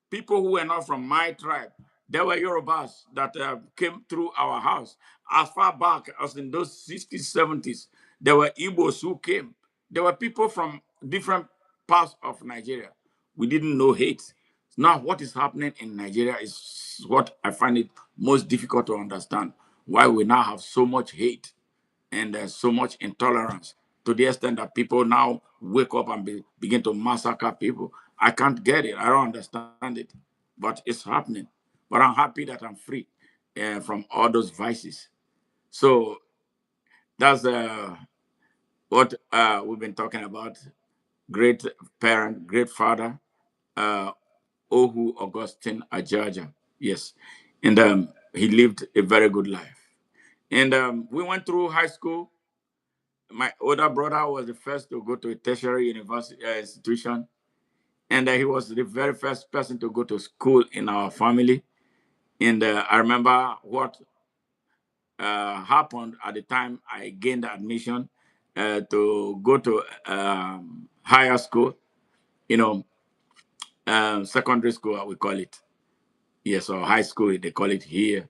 people who were not from my tribe. There were Yorubas that came through our house. As far back as in those 60s, 70s, there were Igbos who came. There were people from different parts of Nigeria. We didn't know hate. Now, what is happening in Nigeria is what I find it most difficult to understand. Why we now have so much hate and there's so much intolerance to the extent that people now wake up and begin to massacre people. I can't get it. I don't understand it, but it's happening. But I'm happy that I'm free from all those vices. So that's what we've been talking about. Great parent, great father, uh, Ohu Augustine Ajaja. Yes. And he lived a very good life. And we went through high school. My older brother was the first to go to a tertiary university institution, and he was the very first person to go to school in our family. And I remember what happened at the time I gained admission to go to higher school, you know, secondary school, we call it. Yes, or high school, they call it here.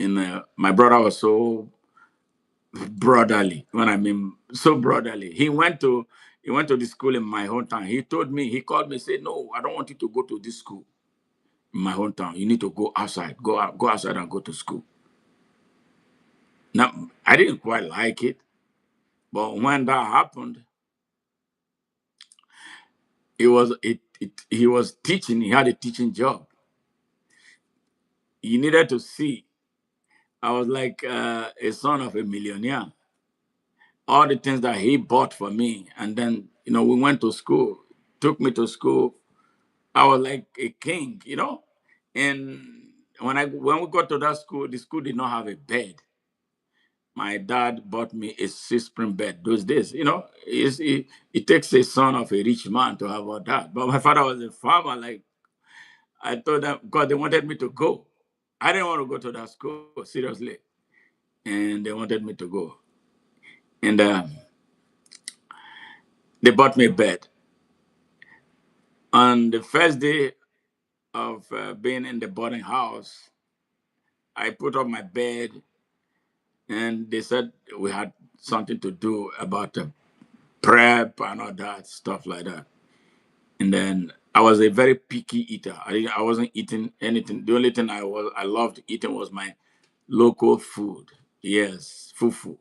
And my brother was so brotherly. When I mean so brotherly, he went to the school in my hometown. He told me, he called me, said, "No, I don't want you to go to this school in my hometown. You need to go outside. Go outside and go to school." Now, I didn't quite like it, but when that happened, he was teaching. He had a teaching job. He needed to see. I was like a son of a millionaire. All the things that he bought for me, and then we went to school. Took me to school. I was like a king. And when we got to that school, the school did not have a bed. My dad bought me a six-spring bed. Those days, it takes a son of a rich man to have all that. But my father was a farmer. Like I told them, because they wanted me to go. I didn't want to go to that school, seriously. And they wanted me to go. And they bought me a bed. On the first day of being in the boarding house, I put up my bed and they said we had something to do about the prep and all that stuff like that. And then I was a very picky eater. I wasn't eating anything. The only thing I loved eating was my local food. Yes, fufu.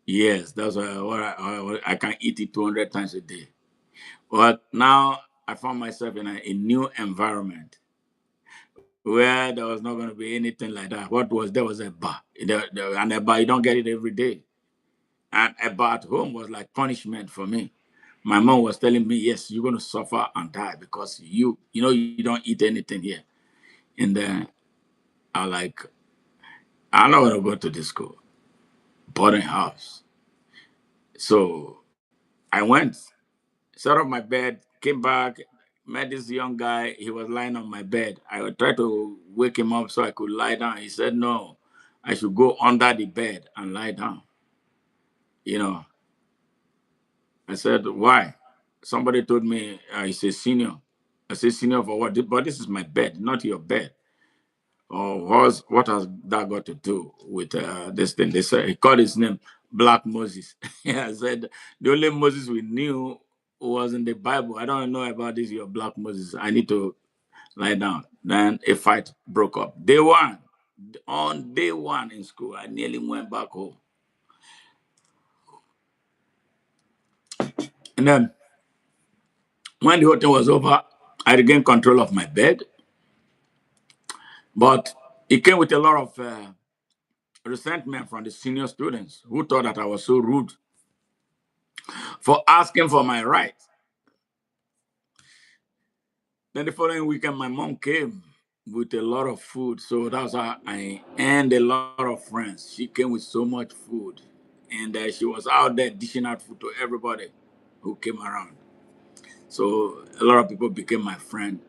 Yes, that's what I can eat it 200 times a day. But now I found myself in a new environment where there was not going to be anything like that. What was there was a bar. And a bar, you don't get it every day. And a bar at home was like punishment for me. My mom was telling me, yes, you're going to suffer and die because you don't eat anything here. And then I like, I'm not going to go to this school, boarding house. So I went, set up my bed, came back, met this young guy. He was lying on my bed. I would try to wake him up so I could lie down. He said, no, I should go under the bed and lie down. You know, I said, why? Somebody told me he's a senior. I said, senior for what? But this is my bed, not your bed. Oh, what has that got to do with this thing? They said he called his name Black Moses. Yeah, I said the only Moses we knew was in the Bible. I don't know about this, your Black Moses. I need to lie down. Then a fight broke up. Day one, on day one in school, I nearly went back home. And then when the whole thing was over, I regained control of my bed, but it came with a lot of resentment from the senior students who thought that I was so rude for asking for my rights. Then the following weekend, my mom came with a lot of food. So that's how I earned a lot of friends. She came with so much food. And she was out there dishing out food to everybody who came around. So a lot of people became my friend.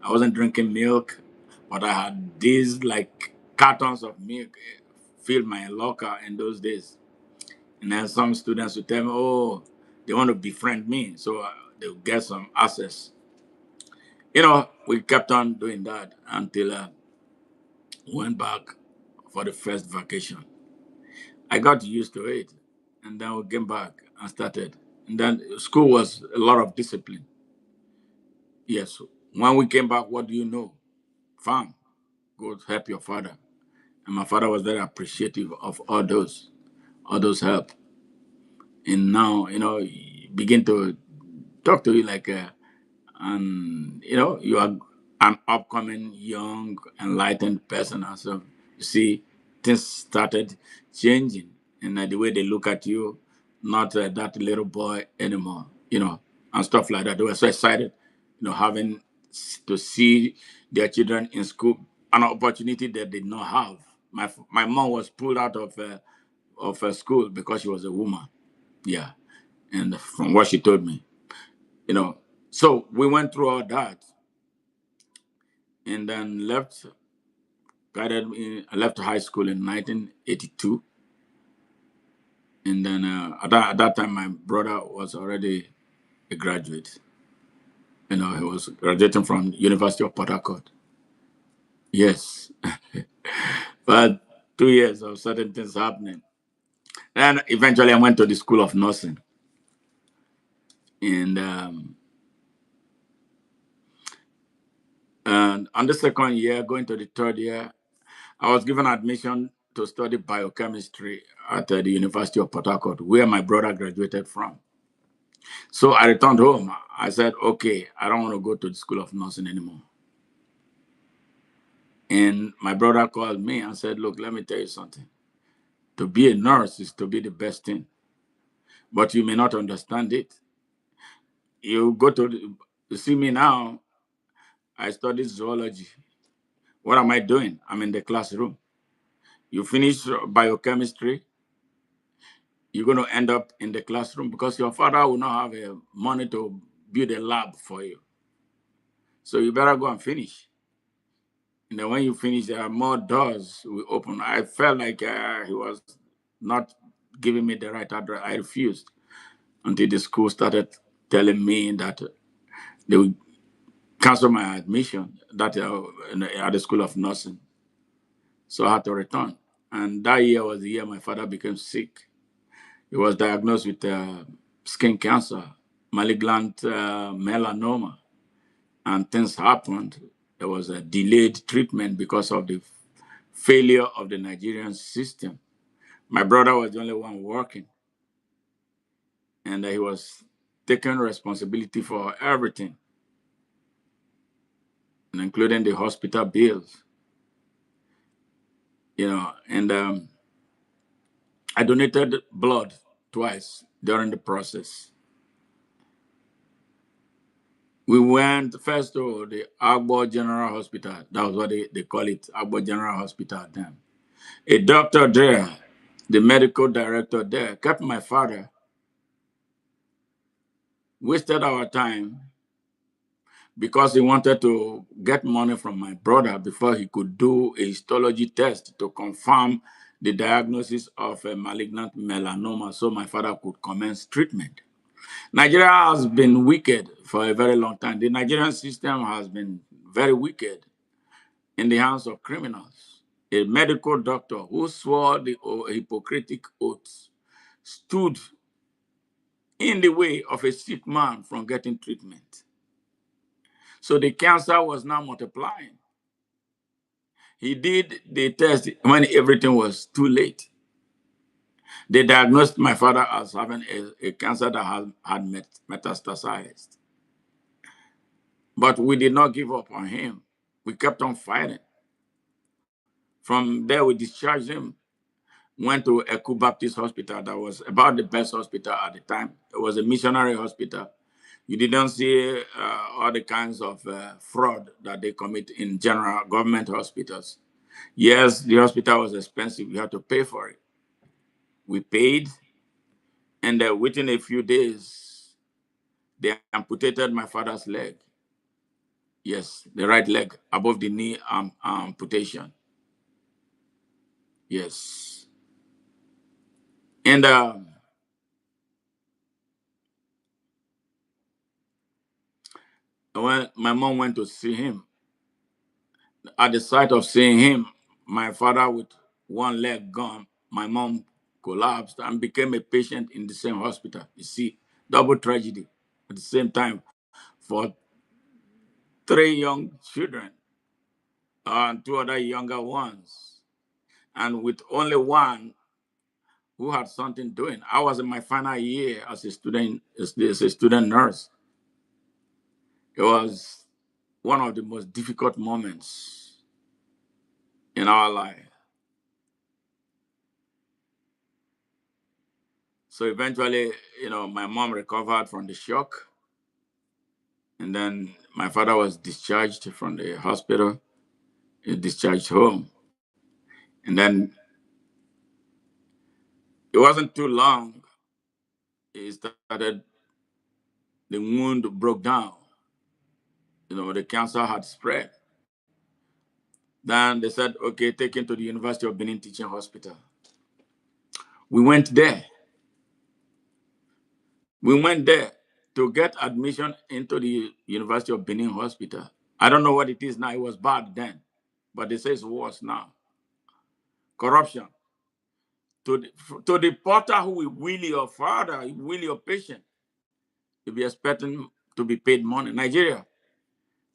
I wasn't drinking milk, but I had these like cartons of milk filled my locker in those days. And then some students would tell me, oh, they want to befriend me. So they'll get some access. We kept on doing that until went back for the first vacation. I got used to it, and then we came back and started. And then school was a lot of discipline. Yes. When we came back, what do you know? Farm. Go help your father. And my father was very appreciative of all those help. And now, he begin to talk to you like and you are an upcoming young enlightened person, and so you see things started changing, and the way they look at you, not that little boy anymore, and stuff like that. They were so excited, having to see their children in school, an opportunity that they did not have. My mom was pulled out of school because she was a woman. Yeah, and from what she told me, you know. So we went through all that, and then I left high school in 1982, and then at that time my brother was already a graduate. He was graduating from University of Port Harcourt. Yes, but 2 years of certain things happening, and eventually I went to the School of Nursing, and on the second year, going to the third year, I was given admission to study biochemistry at the University of Port Harcourt, where my brother graduated from. So I returned home. I said, okay, I don't want to go to the School of Nursing anymore. And my brother called me and said, look, let me tell you something. To be a nurse is to be the best thing, but you may not understand it. You go you see me now, I study zoology. What am I doing? I'm in the classroom. You finish biochemistry, you're going to end up in the classroom because your father will not have money to build a lab for you. So you better go and finish. And then when you finish, there are more doors will open. I felt like he was not giving me the right address. I refused until the school started telling me that they would cancel my admission at the School of Nursing. So I had to return. And that year was the year my father became sick. He was diagnosed with skin cancer, malignant melanoma, and things happened. There was a delayed treatment because of the failure of the Nigerian system. My brother was the only one working, and he was taking responsibility for everything, including the hospital bills. And I donated blood twice during the process. We went first to the Agbo General Hospital. That was what they call it, Agbo General Hospital then. A doctor there, the medical director there, kept my father, wasted our time because he wanted to get money from my brother before he could do a histology test to confirm the diagnosis of a malignant melanoma so my father could commence treatment. Nigeria has been wicked for a very long time. The Nigerian system has been very wicked. in the hands of criminals. A medical doctor who swore the Hippocratic oath stood in the way of a sick man from getting treatment. So the cancer was now multiplying. He did the test when everything was too late. They diagnosed my father as having a cancer that had metastasized. But we did not give up on him. We kept on fighting. From there, we discharged him, went to Eku Baptist Hospital. That was about the best hospital at the time. It was a missionary hospital. You didn't see all the kinds of fraud that they commit in general government hospitals. Yes, the hospital was expensive. You had to pay for it. We paid, and within a few days, they amputated my father's leg. Yes, the right leg above the knee amputation. Yes. And when my mom went to see him, at the sight of seeing him, my father with one leg gone, my mom collapsed and became a patient in the same hospital. You see, double tragedy at the same time for three young children and two other younger ones. And with only one who had something doing. I was in my final year as a student, as a student nurse. It was one of the most difficult moments in our life. So eventually, my mom recovered from the shock, and then my father was discharged from the hospital. He discharged home, and then it wasn't too long. He started. The wound broke down. The cancer had spread. Then they said, okay, take him to the University of Benin Teaching Hospital. We went there. We went there to get admission into the University of Benin Hospital. I don't know what it is now. It was bad then, but they say it's worse now. Corruption. To the porter who will wheel your father, wheel your patient, you'll be expecting to be paid money. Nigeria.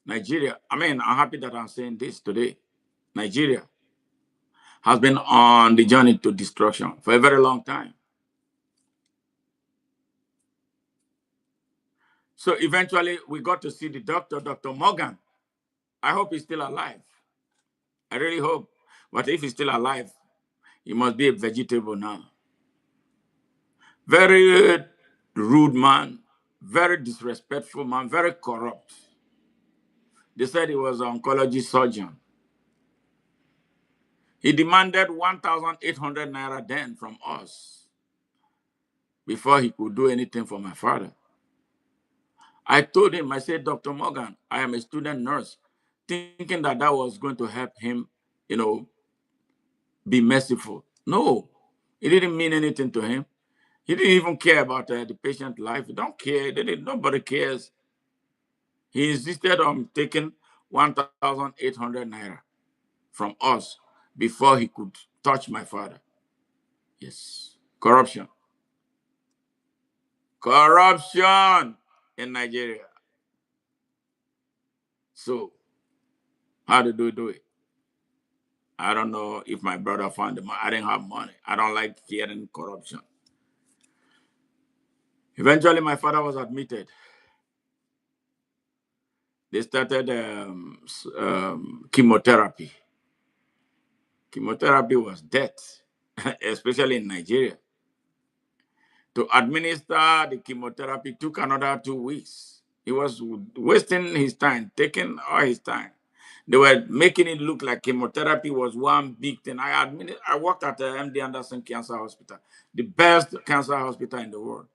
I mean, I'm happy that I'm saying this today. Nigeria has been on the journey to destruction for a very long time. So eventually, we got to see the doctor, Dr. Morgan. I hope he's still alive. I really hope. But if he's still alive, he must be a vegetable now. Very rude man, very disrespectful man, very corrupt. They said he was an oncology surgeon. He demanded 1,800 naira then from us before he could do anything for my father. I told him, I said, Dr. Morgan, I am a student nurse, thinking that that was going to help him, be merciful. No, it didn't mean anything to him. He didn't even care about the patient's life. He don't care. Nobody cares. He insisted on taking 1,800 naira from us before he could touch my father. Yes. Corruption. Corruption in Nigeria. So, how did we do it? I don't know if my brother found the money. I didn't have money. I don't like hearing corruption. Eventually, my father was admitted. They started chemotherapy. Chemotherapy was death, especially in Nigeria. To administer the chemotherapy took another 2 weeks. He was wasting his time, taking all his time. They were making it look like chemotherapy was one big thing. I worked at the MD Anderson Cancer Hospital, the best cancer hospital in the world.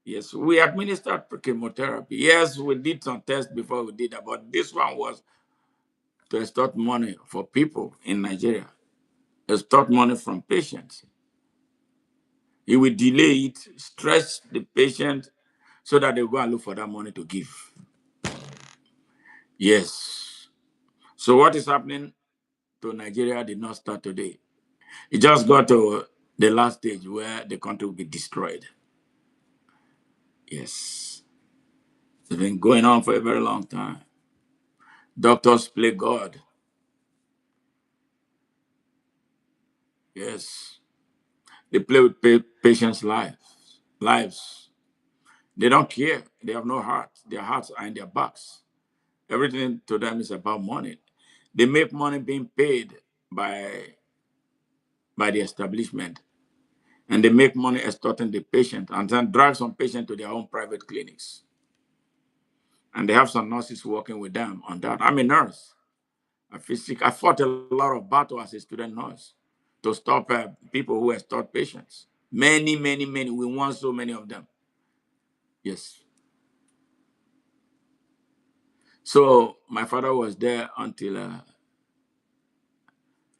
Yes, we administered chemotherapy. Yes, we did some tests before we did that, but this one was to extort money for people in Nigeria, extort money from patients. He will delay it, stress the patient so that they go and look for that money to give. Yes. So what is happening to Nigeria did not start today. It just got to the last stage where the country will be destroyed. Yes. It's been going on for a very long time. Doctors play God. Yes. They play with patients' lives. They don't care. They have no heart. Their hearts are in their backs. Everything to them is about money. They make money being paid by the establishment, and they make money extorting the patient and then drag some patient to their own private clinics. And they have some nurses working with them on that. I'm a nurse. I feel sick. I fought a lot of battle as a student nurse to stop people who extort patients. Many, many, many. We won so many of them. Yes. So my father was there until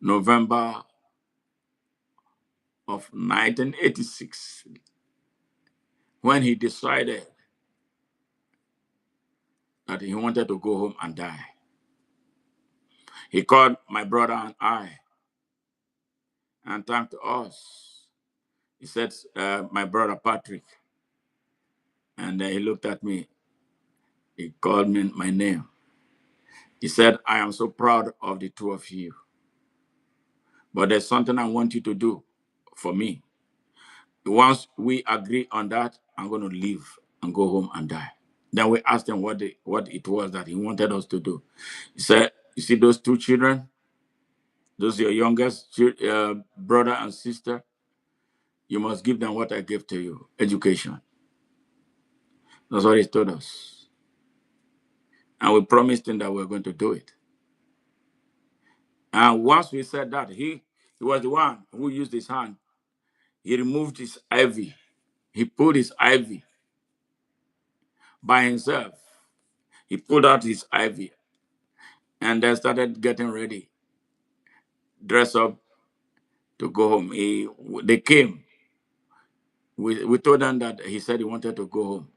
November of 1986 when he decided that he wanted to go home and die. He called my brother and I and thanked us. He said, my brother Patrick. And he looked at me. He called me my name. He said, I am so proud of the two of you. But there's something I want you to do for me. Once we agree on that, I'm going to leave and go home and die. Then we asked him what it was that he wanted us to do. He said, you see those two children? Those are your youngest brother and sister? You must give them what I gave to you, education. That's what he told us. And we promised him that we were going to do it. And once we said that, he was the one who used his hand. He removed his ivy. He pulled his ivy by himself. He pulled out his ivy and then started getting ready, dress up to go home. They came. We told them that he said he wanted to go home.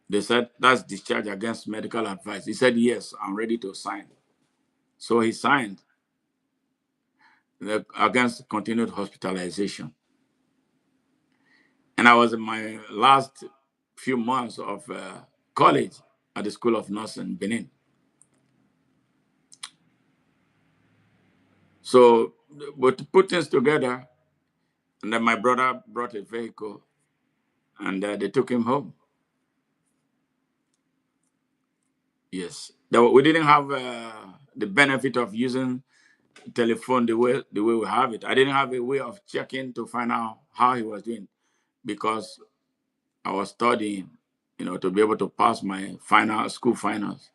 They said, that's discharge against medical advice. He said, yes, I'm ready to sign. So he signed against continued hospitalization. And I was in my last few months of college at the School of Nursing in Benin. So we put things together, and then my brother brought a vehicle, and they took him home. Yes, we didn't have the benefit of using telephone the way we have it. I didn't have a way of checking to find out how he was doing because I was studying, to be able to pass my school finals.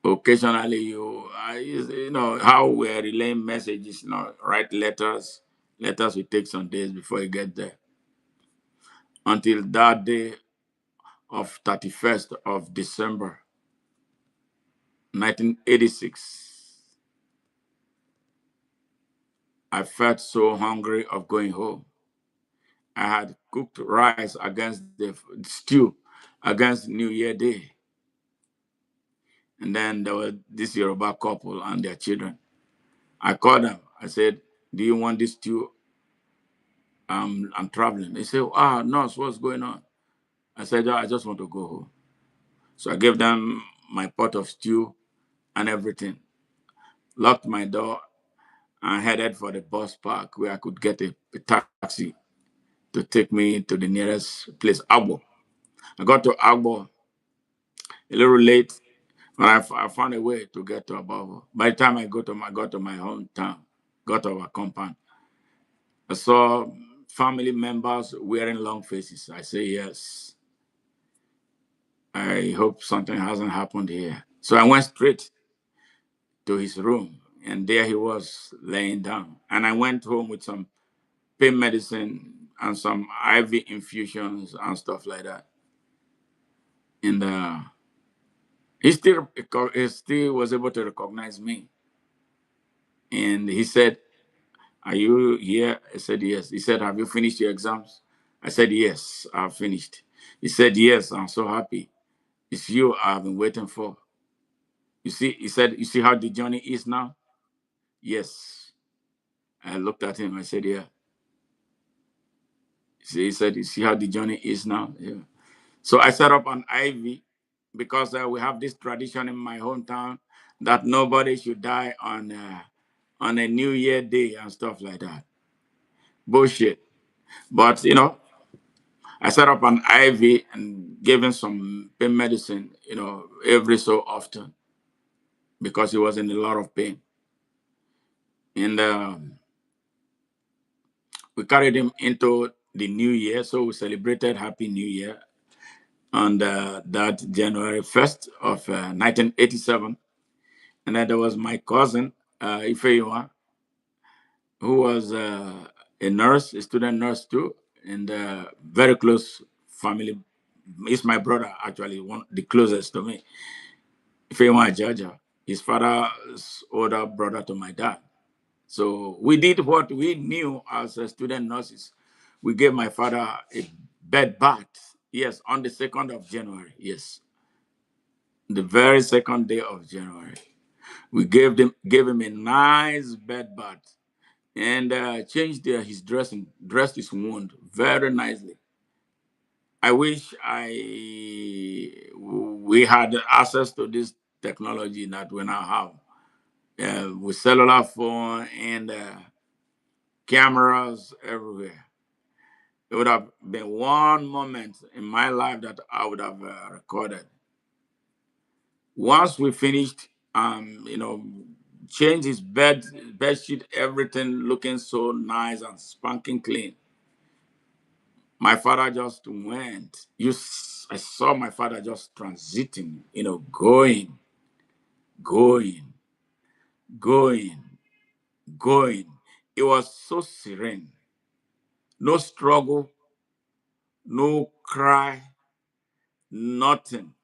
Occasionally, how we're relaying messages, write letters. Letters will take some days before you get there. Until that day of 31st of December, 1986, I felt so hungry of going home. I had cooked rice against the stew against New Year Day. And then there was this Yoruba couple and their children. I called them. I said, do you want this stew? I'm traveling. They said, nurse, what's going on? I said, I just want to go home. So I gave them my pot of stew and everything, locked my door, and headed for the bus park where I could get a taxi to take me to the nearest place, Agbo. I got to Agbo a little late, but I found a way to get to Abavo. By the time I got to my hometown, got to our compound, I saw family members wearing long faces. I say, yes, I hope something hasn't happened here. So I went straight to his room, and there he was laying down. And I went home with some pain medicine and some IV infusions and stuff like that. And he still was able to recognize me. And he said, are you here? I said, yes. He said, have you finished your exams? I said, yes, I've finished. He said, yes, I'm so happy. It's you I've been waiting for. You see, he said, you see how the journey is now? Yes. I looked at him. I said, yeah. See, he said, you see how the journey is now? Yeah. So I set up an IV because we have this tradition in my hometown that nobody should die on a New Year day and stuff like that. Bullshit. But I set up an IV and gave him some pain medicine, every so often because he was in a lot of pain. And we carried him into the new year. So we celebrated Happy New Year on that January 1st of 1987. And then there was my cousin, Ifeyiwa, who was a nurse, a student nurse too, and very close family. He's my brother, actually, one the closest to me. Ifeyiwa Ajaja, his father's older brother to my dad. So we did what we knew as student nurses. We gave my father a bed bath. Yes, on the 2nd of January. Yes, the very second day of January. We gave him a nice bed bath and changed his dressing, dressed his wound very nicely. I wish we had access to this technology that we now have with cellular phone and cameras everywhere. It would have been one moment in my life that I would have recorded. Once we finished, changed his bed sheet, everything looking so nice and spanking clean. My father just went. I saw my father just transiting, going, going, going. It was so serene. No struggle, no cry, nothing.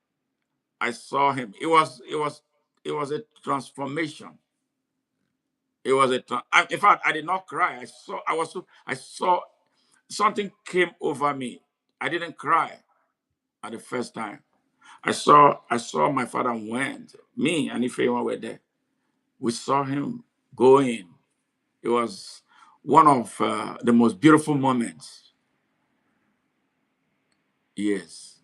I saw him. It was a transformation. It was in fact, I did not cry. I saw something came over me. I didn't cry at the first time. I saw my father went. Me and Ifeoma were there. We saw him going. It was one of the most beautiful moments. Yes,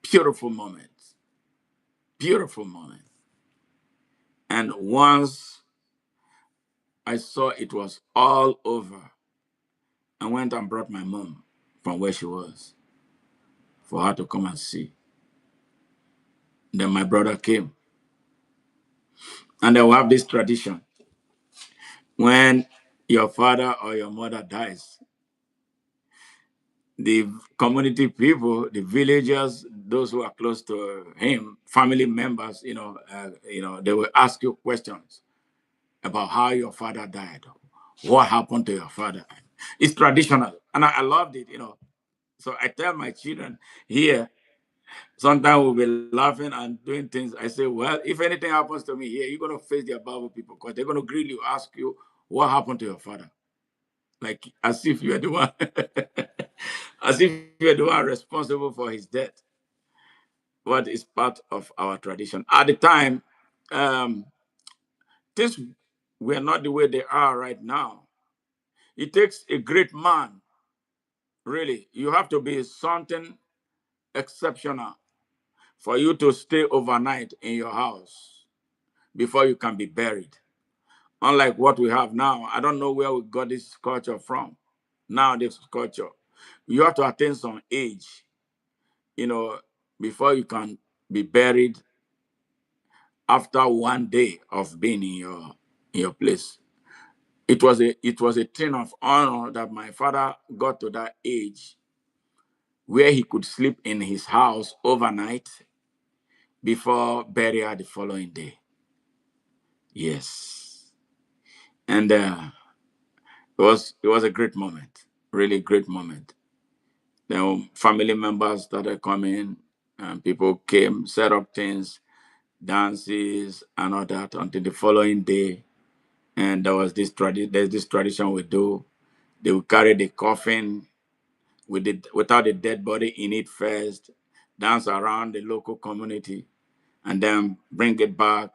beautiful moments. Beautiful moment. And once I saw it was all over, I went and brought my mom from where she was for her to come and see. Then my brother came. And they will have this tradition. When your father or your mother dies, the community people, the villagers, those who are close to him, family members, they will ask you questions about how your father died. What happened to your father? It's traditional. And I loved it. So I tell my children here, sometimes we'll be laughing and doing things. I say, well, if anything happens to me here, you're going to face the Bible people because they're going to grill you, ask you, what happened to your father? Like as if you're the one, as if you're the one responsible for his death. What is part of our tradition. At the time, um, things were not the way they are right now. It takes a great man, really. You have to be something exceptional for you to stay overnight in your house before you can be buried. Unlike what we have now, I don't know where we got this culture from. Now, this culture, you have to attain some age, you know, before you can be buried after one day of being in your place. It was a thing of honor that my father got to that age where he could sleep in his house overnight before burial the following day. Yes, and it was a great moment, really great moment. Then family members started coming, and people came, set up things, dances, and all that until the following day. And there's this tradition we do. They will carry the coffin without the dead body in it first, dance around the local community, and then bring it back,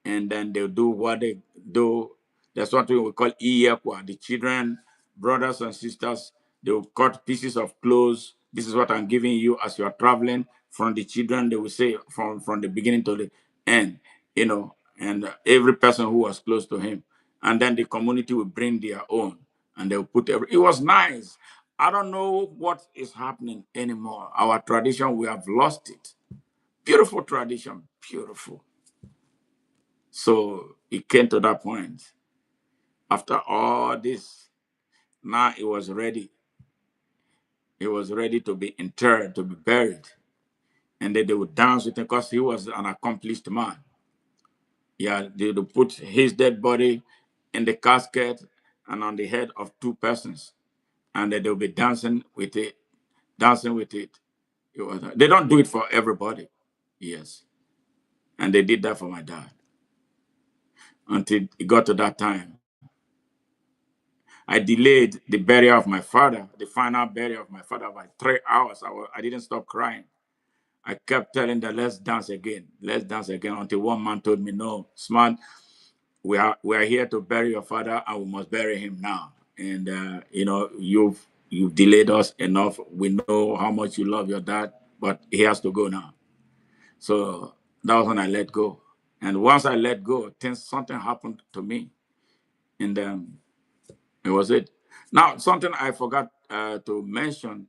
and then they'll do what they do. That's what we call iyekwa. The children, brothers and sisters, they'll cut pieces of clothes. This is what I'm giving you as you are traveling. From the children, they will say from the beginning to the end, and every person who was close to him. And then the community will bring their own, and they'll put it was nice. I don't know what is happening anymore. Our tradition, we have lost it. Beautiful tradition, beautiful. So it came to that point. After all this, now it was ready. It was ready to be interred, to be buried. And then they would dance with him because he was an accomplished man. Yeah, they would put his dead body in the casket and on the head of two persons. And then they'll be dancing with it, dancing with it. They don't do it for everybody. Yes. And they did that for my dad until it got to that time. I delayed the burial of my father, the final burial of my father, by 3 hours. I didn't stop crying. I kept telling them, let's dance again, until one man told me, no, Smart, we are here to bury your father, and we must bury him now. And you've delayed us enough. We know how much you love your dad, but he has to go now. So that was when I let go. And once I let go, something happened to me. And it was it. Now, something I forgot to mention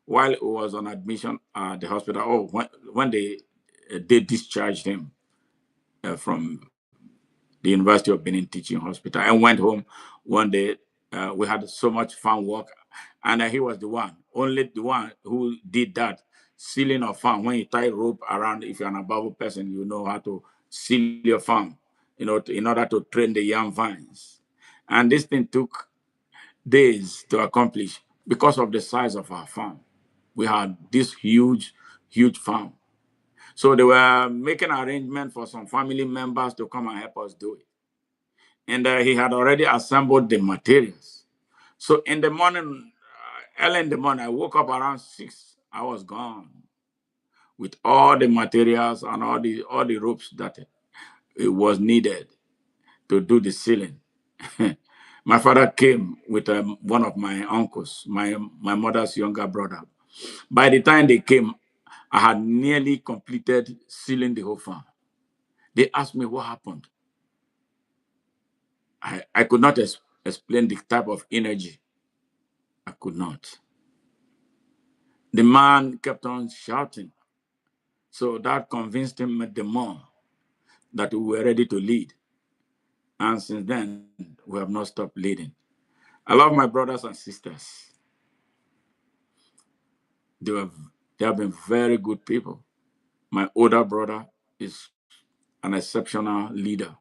while he was on admission at the hospital. Oh, when they discharged him from the University of Benin Teaching Hospital, and went home one day. We had so much fun work, and he was only the one who did that sealing of farm. When you tie rope around, if you're an above person, you know how to seal your farm, in order to train the young vines. And this thing took days to accomplish because of the size of our farm. We had this huge, huge farm. So they were making arrangement for some family members to come and help us do it. And he had already assembled the materials. So in the morning, early in the morning, I woke up around 6. I was gone with all the materials and all the ropes that it was needed to do the sealing. My father came with one of my uncles, my mother's younger brother. By the time they came, I had nearly completed sealing the whole farm. They asked me what happened. I could not explain the type of energy. I could not. The man kept on shouting. So that convinced him the more that we were ready to lead. And since then, we have not stopped leading. I love my brothers and sisters. They, were, they have been very good people. My older brother is an exceptional leader,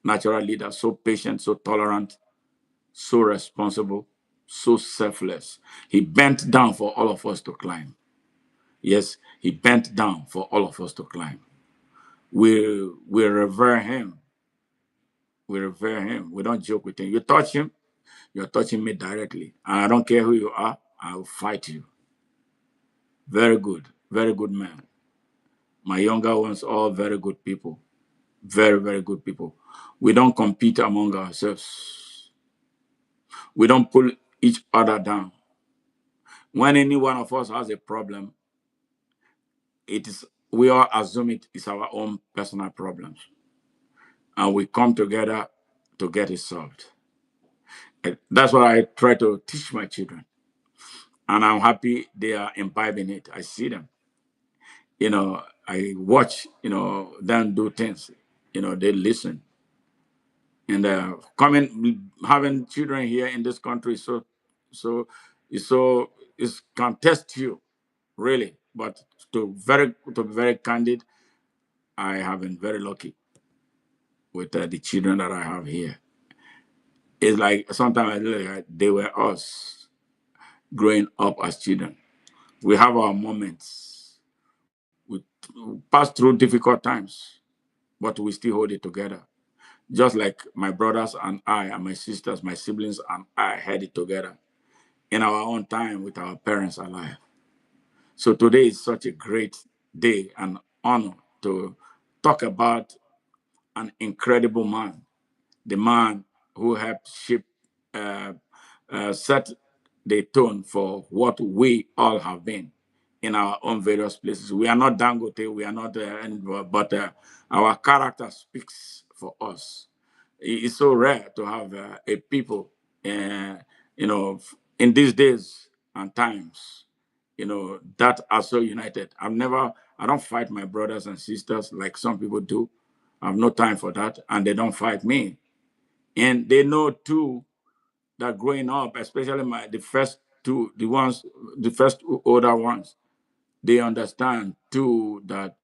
natural leader, so patient, so tolerant, so responsible, so selfless. He bent down for all of us to climb. Yes, he bent down for all of us to climb. We revere him. We revere him. We don't joke with him. You touch him, you're touching me directly. And I don't care who you are, I will fight you. Very good man. My younger ones, all very good people. Very, very good people. We don't compete among ourselves. We don't pull each other down. When any one of us has a problem, it is we all assume it is our own personal problems. And we come together to get it solved. That's what I try to teach my children. And I'm happy they are imbibing it. I see them. I watch, them do things. They listen. And having children here in this country, so, so, it can test you, really. But to be very candid, I have been very lucky with the children that I have here. It's like sometimes I feel like they were us growing up as children. We have our moments. We pass through difficult times, but we still hold it together. Just like my brothers and I, and my sisters, my siblings and I had it together in our own time with our parents alive. So today is such a great day and honor to talk about an incredible man, the man who helped shape, uh, set the tone for what we all have been in our own various places. We are not Dangote, we are not, but our character speaks for us. It's so rare to have a people, uh, in these days and times, that are so united. I don't fight my brothers and sisters like some people do. I have no time for that, and they don't fight me. And they know too that growing up, especially the first two, the first two older ones, they understand too that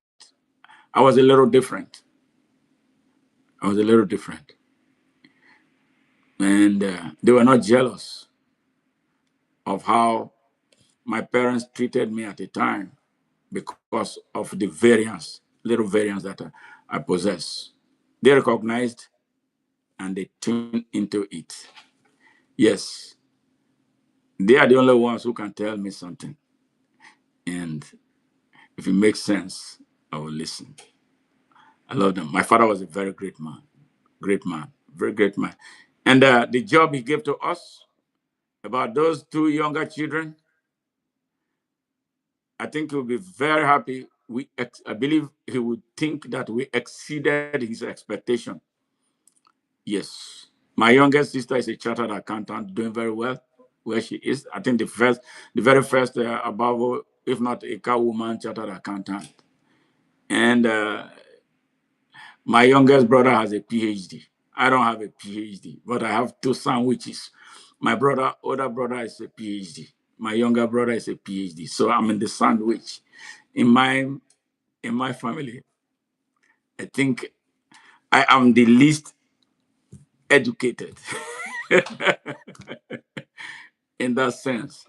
I was a little different. I was a little different, and they were not jealous of how my parents treated me at the time because of the little variance that I possess. They recognized and they tuned into it. Yes, they are the only ones who can tell me something. And if it makes sense, I will listen. I love them. My father was a very great man, very great man. And the job he gave to us about those two younger children, I think he'll be very happy. I believe he would think that we exceeded his expectation. Yes. My youngest sister is a chartered accountant, doing very well where she is. I think the very first, above all, if not a car woman, chartered accountant. And my youngest brother has a PhD. I don't have a PhD, but I have two sandwiches. My older brother is a PhD. My younger brother is a PhD. So I'm in the sandwich. In my in my family, I think I am the least educated in that sense.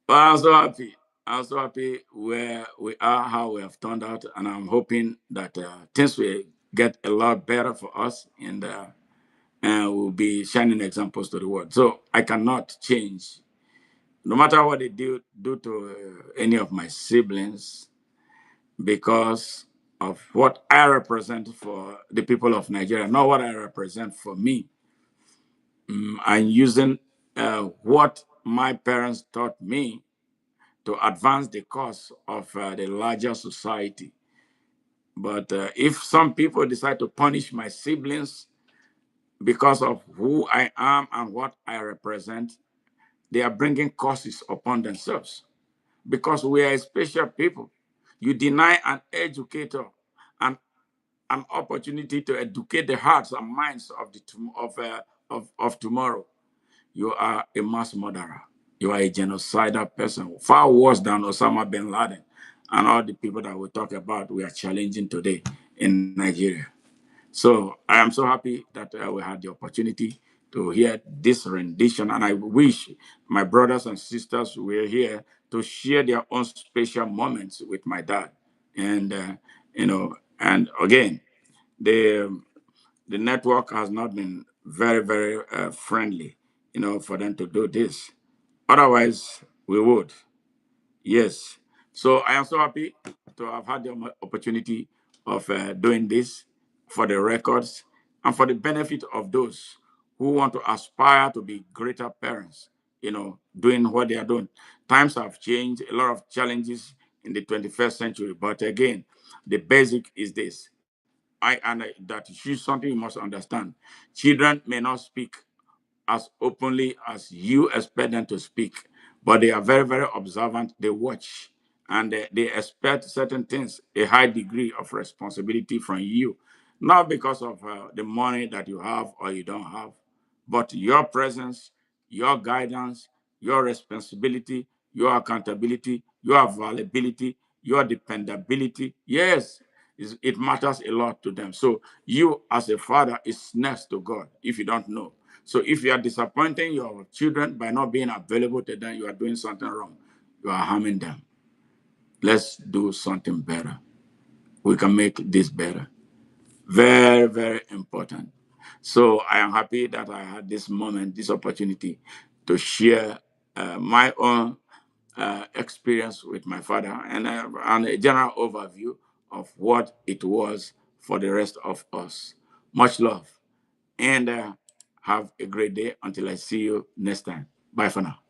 But I'm so happy. I'm so happy where we are, how we have turned out, and I'm hoping that things will get a lot better for us, and we'll be shining examples to the world. So I cannot change, no matter what they do to any of my siblings, because of what I represent for the people of Nigeria, not what I represent for me. I'm using what my parents taught me to advance the cause of the larger society. But if some people decide to punish my siblings because of who I am and what I represent, they are bringing curses upon themselves because we are a special people. You deny an educator an, an opportunity to educate the hearts and minds of tomorrow. You are a mass murderer. You are a genocidal person, far worse than Osama bin Laden and all the people that we talk about we are challenging today in Nigeria. So I am so happy that we had the opportunity to hear this rendition, and I wish my brothers and sisters were here to share their own special moments with my dad. And and again, the the network has not been very friendly, for them to do this. Otherwise, we would. Yes. So I am so happy to have had the opportunity of doing this for the records and for the benefit of those who want to aspire to be greater parents, doing what they are doing. Times have changed, a lot of challenges in the 21st century. But again, the basic is this. That is something you must understand. Children may not speak as openly as you expect them to speak, but they are very observant. They watch and they expect certain things, a high degree of responsibility from you, not because of the money that you have or you don't have, but your presence, your guidance, your responsibility, your accountability, your availability, your dependability. Yes, it matters a lot to them. So you as a father is next to God if you don't know. So if you are disappointing your children by not being available to them, you are doing something wrong. You are harming them. Let's do something better. We can make this better. Very important. So I am happy that I had this moment, this opportunity to share my own experience with my father and a general overview of what it was for the rest of us. Much love, and have a great day until I see you next time. Bye for now.